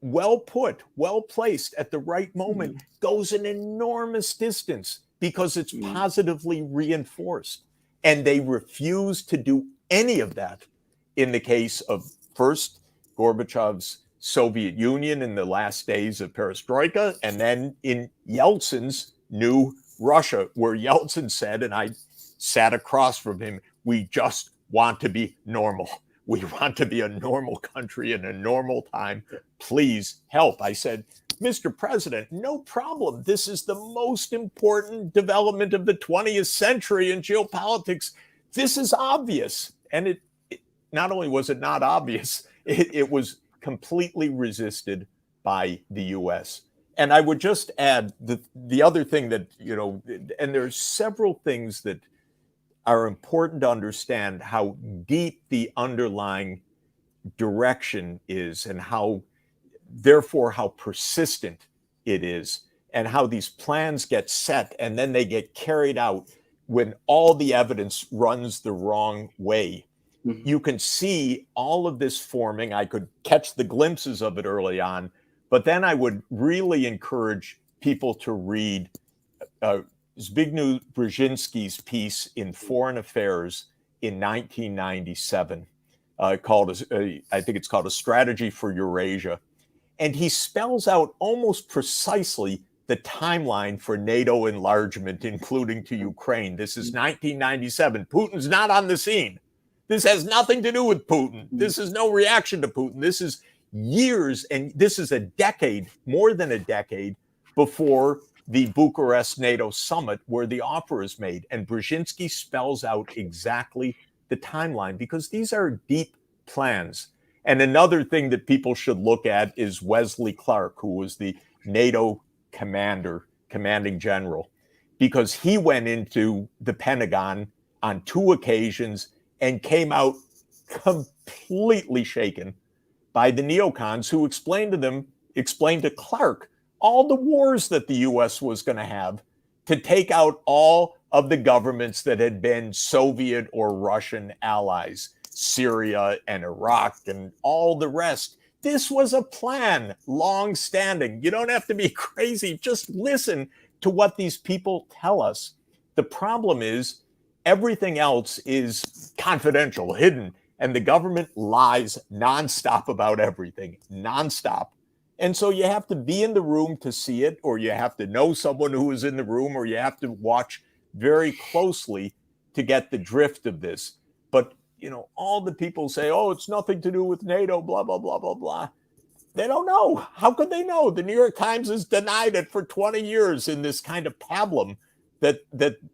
well put, well placed at the right moment, goes an enormous distance because it's positively reinforced. And they refuse to do any of that in the case of first Gorbachev's Soviet Union in the last days of perestroika, and then in Yeltsin's new Russia, where Yeltsin said, and I sat across from him, we just want to be normal. We want to be a normal country in a normal time. Please help. I said, Mr. President, no problem. This is the most important development of the 20th century in geopolitics. This is obvious. And it not only was it not obvious, it was completely resisted by the US. And I would just add the other thing that, and there's several things that are important to understand how deep the underlying direction is and how persistent it is, and how these plans get set and then they get carried out when all the evidence runs the wrong way. You can see all of this forming. I could catch the glimpses of it early on, but then I would really encourage people to read Zbigniew Brzezinski's piece in Foreign Affairs in 1997, I think it's called A Strategy for Eurasia. And he spells out almost precisely the timeline for NATO enlargement, including to Ukraine. This is 1997. Putin's not on the scene. This has nothing to do with Putin. This is no reaction to Putin. This is years, and this is a decade, more than a decade, before the Bucharest NATO summit where the offer is made. And Brzezinski spells out exactly the timeline because these are deep plans. And another thing that people should look at is Wesley Clark, who was the NATO commanding general, because he went into the Pentagon on 2 occasions and came out completely shaken by the neocons who explained to Clark all the wars that the US was going to have to take out all of the governments that had been Soviet or Russian allies, Syria and Iraq and all the rest. This was a plan, long-standing. You don't have to be crazy. Just listen to what these people tell us. The problem is everything else is confidential, hidden, and the government lies nonstop about everything, nonstop. And so you have to be in the room to see it, or you have to know someone who is in the room, or you have to watch very closely to get the drift of this. But, you know, all the people say, oh, it's nothing to do with NATO, blah, blah, blah, blah, blah. They don't know. How could they know? The New York Times has denied it for 20 years in this kind of pablum that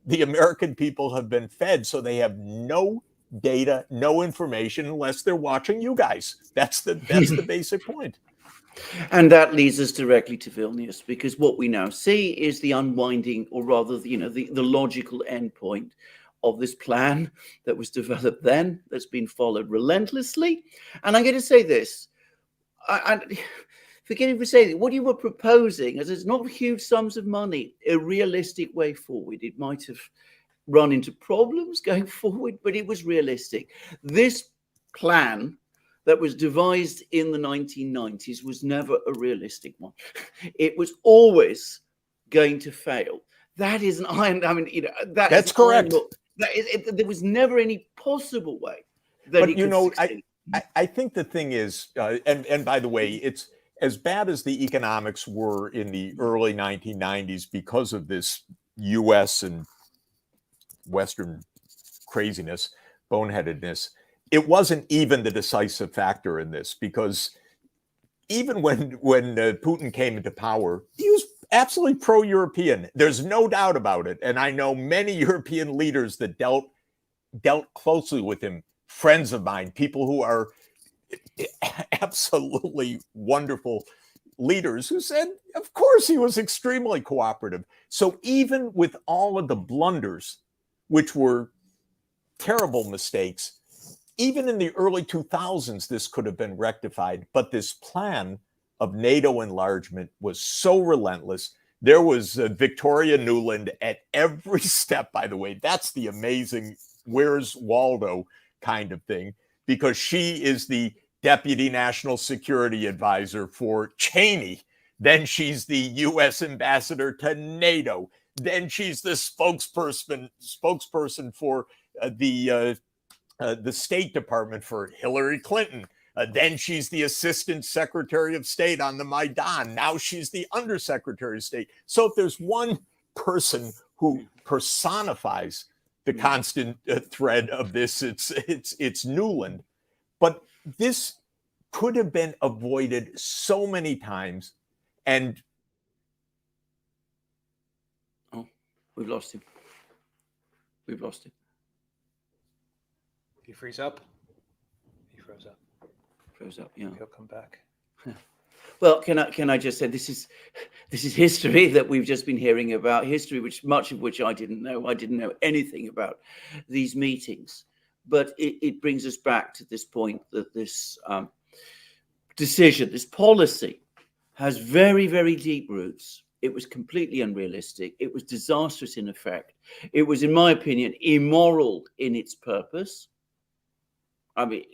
the American people have been fed. So they have no data, no information, unless they're watching you guys. That's the basic point. And that leads us directly to Vilnius, because what we now see is the unwinding, or rather, you know, the logical endpoint of this plan that was developed then, that's been followed relentlessly. And I'm going to say this, forgetting to say that what you were proposing, as it's not huge sums of money, a realistic way forward. It might have run into problems going forward, but it was realistic. This plan that was devised in the 1990s was never a realistic one. It was always going to fail. That is an iron. I mean, you know, that's correct. There was never any possible way that. But you know, I think the thing is, and by the way, it's as bad as the economics were in the early 1990s because of this U.S. and Western craziness, boneheadedness. It wasn't even the decisive factor in this, because even when Putin came into power, he was absolutely pro-European. There's no doubt about it. And I know many European leaders that dealt closely with him, friends of mine, people who are absolutely wonderful leaders who said, of course, he was extremely cooperative. So even with all of the blunders, which were terrible mistakes, even in the early 2000s, this could have been rectified. But this plan of NATO enlargement was so relentless. There was Victoria Nuland at every step, by the way. That's the amazing where's Waldo kind of thing, because she is the deputy national security advisor for Cheney. Then she's the U.S. ambassador to NATO. Then she's the spokesperson for the State Department for Hillary Clinton. Then she's the Assistant Secretary of State on the Maidan. Now she's the Undersecretary of State. So if there's one person who personifies the constant thread of this, it's Nuland. But this could have been avoided so many times. And we've lost him. He freeze up. He froze up. Yeah. He'll come back. Well, can I just say this is history that we've just been hearing about, history much of which I didn't know. I didn't know anything about these meetings, but it brings us back to this point that this decision, this policy, has very, very deep roots. It was completely unrealistic. It was disastrous in effect. It was, in my opinion, immoral in its purpose. I mean,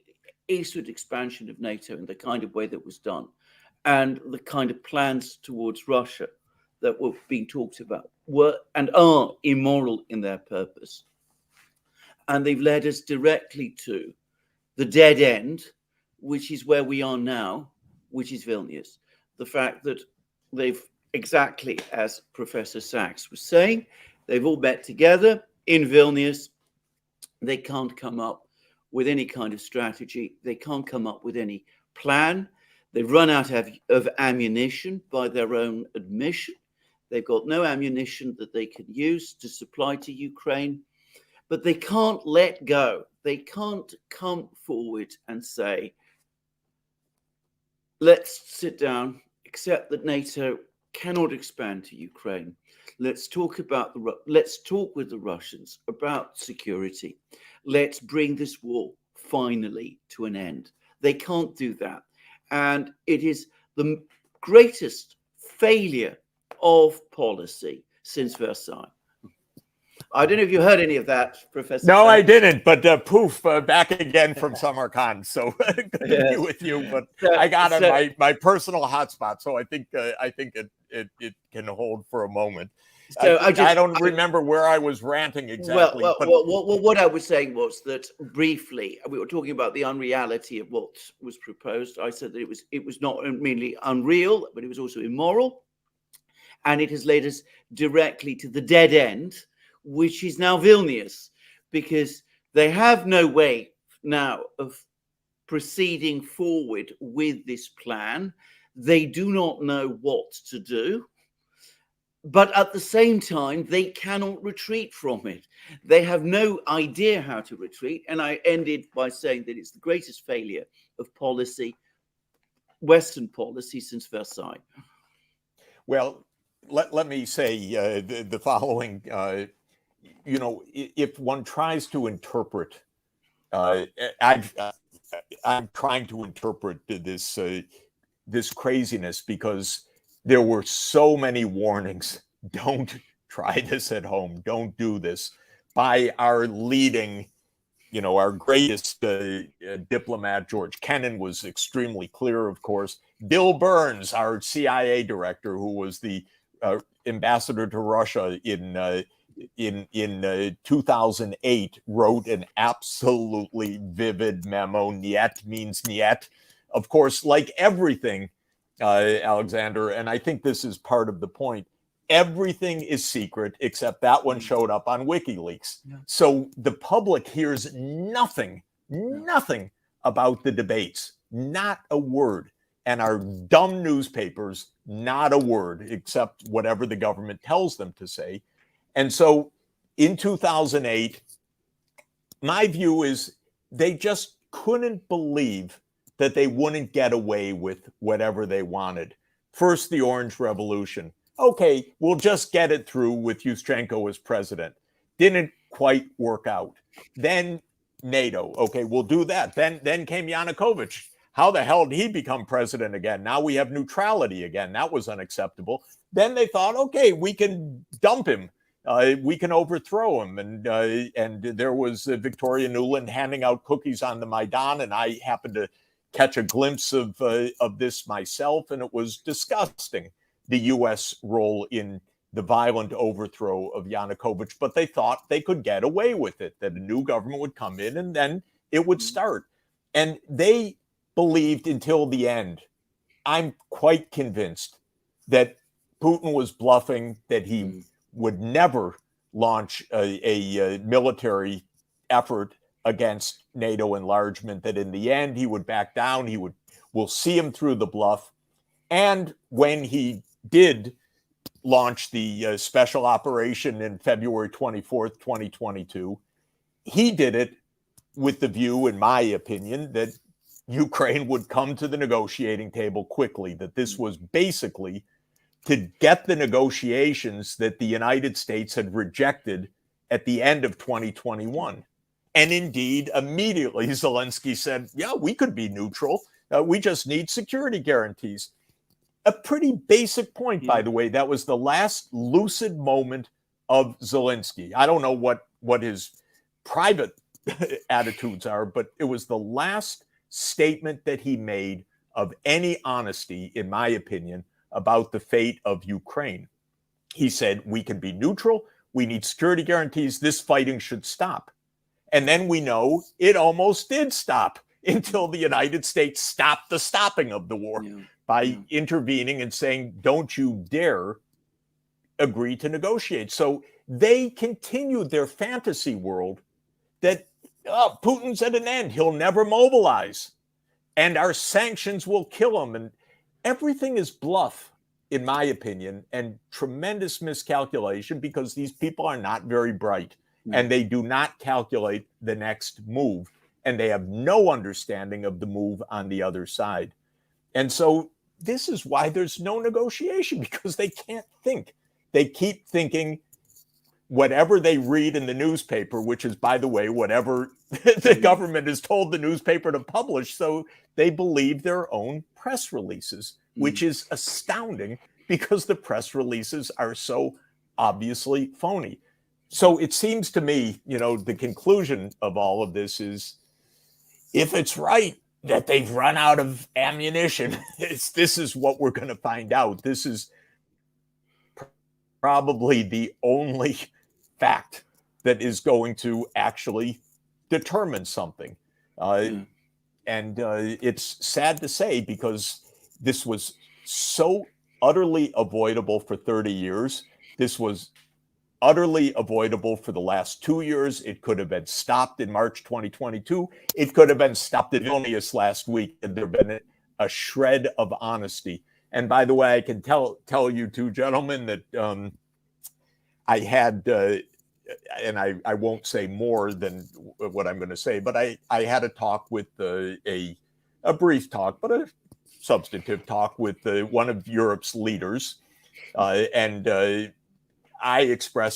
eastward expansion of NATO in the kind of way that was done, and the kind of plans towards Russia that were being talked about were and are immoral in their purpose. And they've led us directly to the dead end, which is where we are now, which is Vilnius. The fact that they've, exactly as Professor Sachs was saying, they've all met together in Vilnius. They can't come up with any kind of strategy. They can't come up with any plan. They've run out of ammunition by their own admission. They've got no ammunition that they can use to supply to Ukraine, but they can't let go. They can't come forward and say, let's sit down, accept that NATO cannot expand to Ukraine. Let's talk with the Russians about security. Let's bring this war finally to an end. They can't do that. And it is the greatest failure of policy since Versailles. I don't know if you heard any of that, Professor. No, I Sachs. didn't. But poof, back again from Samarkand. So good to be with you. But I got on my personal hotspot, so I think it can hold for a moment. So I don't remember where I was ranting exactly. Well, what I was saying was that briefly we were talking about the unreality of what was proposed. I said that it was not merely unreal, but it was also immoral, and it has led us directly to the dead end, which is now Vilnius, because they have no way now of proceeding forward with this plan. They do not know what to do. But at the same time, they cannot retreat from it. They have no idea how to retreat. And I ended by saying that it's the greatest failure of policy, Western policy, since Versailles. Well, let me say the following. If one tries to interpret, I'm trying to interpret this craziness because there were so many warnings. Don't try this at home. Don't do this. By our leading, our greatest diplomat, George Kennan, was extremely clear, of course. Bill Burns, our CIA director, who was the ambassador to Russia in 2008, wrote an absolutely vivid memo. Niet means niet. Of course, like everything, Alexander, and I think this is part of the point, everything is secret except that one showed up on WikiLeaks. Yeah. So the public hears nothing about the debates, not a word. And our dumb newspapers, not a word except whatever the government tells them to say. And so in 2008, my view is they just couldn't believe that they wouldn't get away with whatever they wanted. First, the Orange Revolution. Okay, we'll just get it through with Yushchenko as president. Didn't quite work out. Then NATO. Okay, we'll do that. Then came Yanukovych. How the hell did he become president again? Now we have neutrality again. That was unacceptable. Then they thought, okay, we can dump him. We can overthrow him. And there was Victoria Nuland handing out cookies on the Maidan, and I happened to catch a glimpse of this myself, and it was disgusting, the U.S. role in the violent overthrow of Yanukovych. But they thought they could get away with it, that a new government would come in and then it would start. And they believed until the end, I'm quite convinced, that Putin was bluffing, that he would never launch a military effort against NATO enlargement, that in the end he would back down, we'll see him through the bluff. And when he did launch the special operation in February 24th, 2022, he did it with the view, in my opinion, that Ukraine would come to the negotiating table quickly, that this was basically to get the negotiations that the United States had rejected at the end of 2021. And indeed, immediately Zelensky said, yeah, we could be neutral. We just need security guarantees. A pretty basic point, by the way. That was the last lucid moment of Zelensky. I don't know what his private attitudes are, but it was the last statement that he made of any honesty, in my opinion, about the fate of Ukraine. He said, we can be neutral. We need security guarantees. This fighting should stop. And then we know it almost did stop until the United States stopped the stopping of the war by intervening and saying, don't you dare agree to negotiate. So they continued their fantasy world that Putin's at an end. He'll never mobilize. And our sanctions will kill him. And everything is bluff, in my opinion, and tremendous miscalculation, because these people are not very bright. And they do not calculate the next move. And they have no understanding of the move on the other side. And so this is why there's no negotiation, because they can't think. They keep thinking whatever they read in the newspaper, which is, by the way, whatever the government has told the newspaper to publish. So they believe their own press releases, which is astounding because the press releases are so obviously phony. So it seems to me, the conclusion of all of this is, if it's right that they've run out of ammunition, this is what we're going to find out. This is probably the only fact that is going to actually determine something. And it's sad to say, because this was so utterly avoidable for 30 years. This was utterly avoidable for the last 2 years. It could have been stopped in March 2022. It could have been stopped at Vilnius last week, and there been a shred of honesty. And by the way, I can tell you two gentlemen that I had, and I won't say more than what I'm going to say, but I had a talk with a brief talk, but a substantive talk with one of Europe's leaders, and I expressed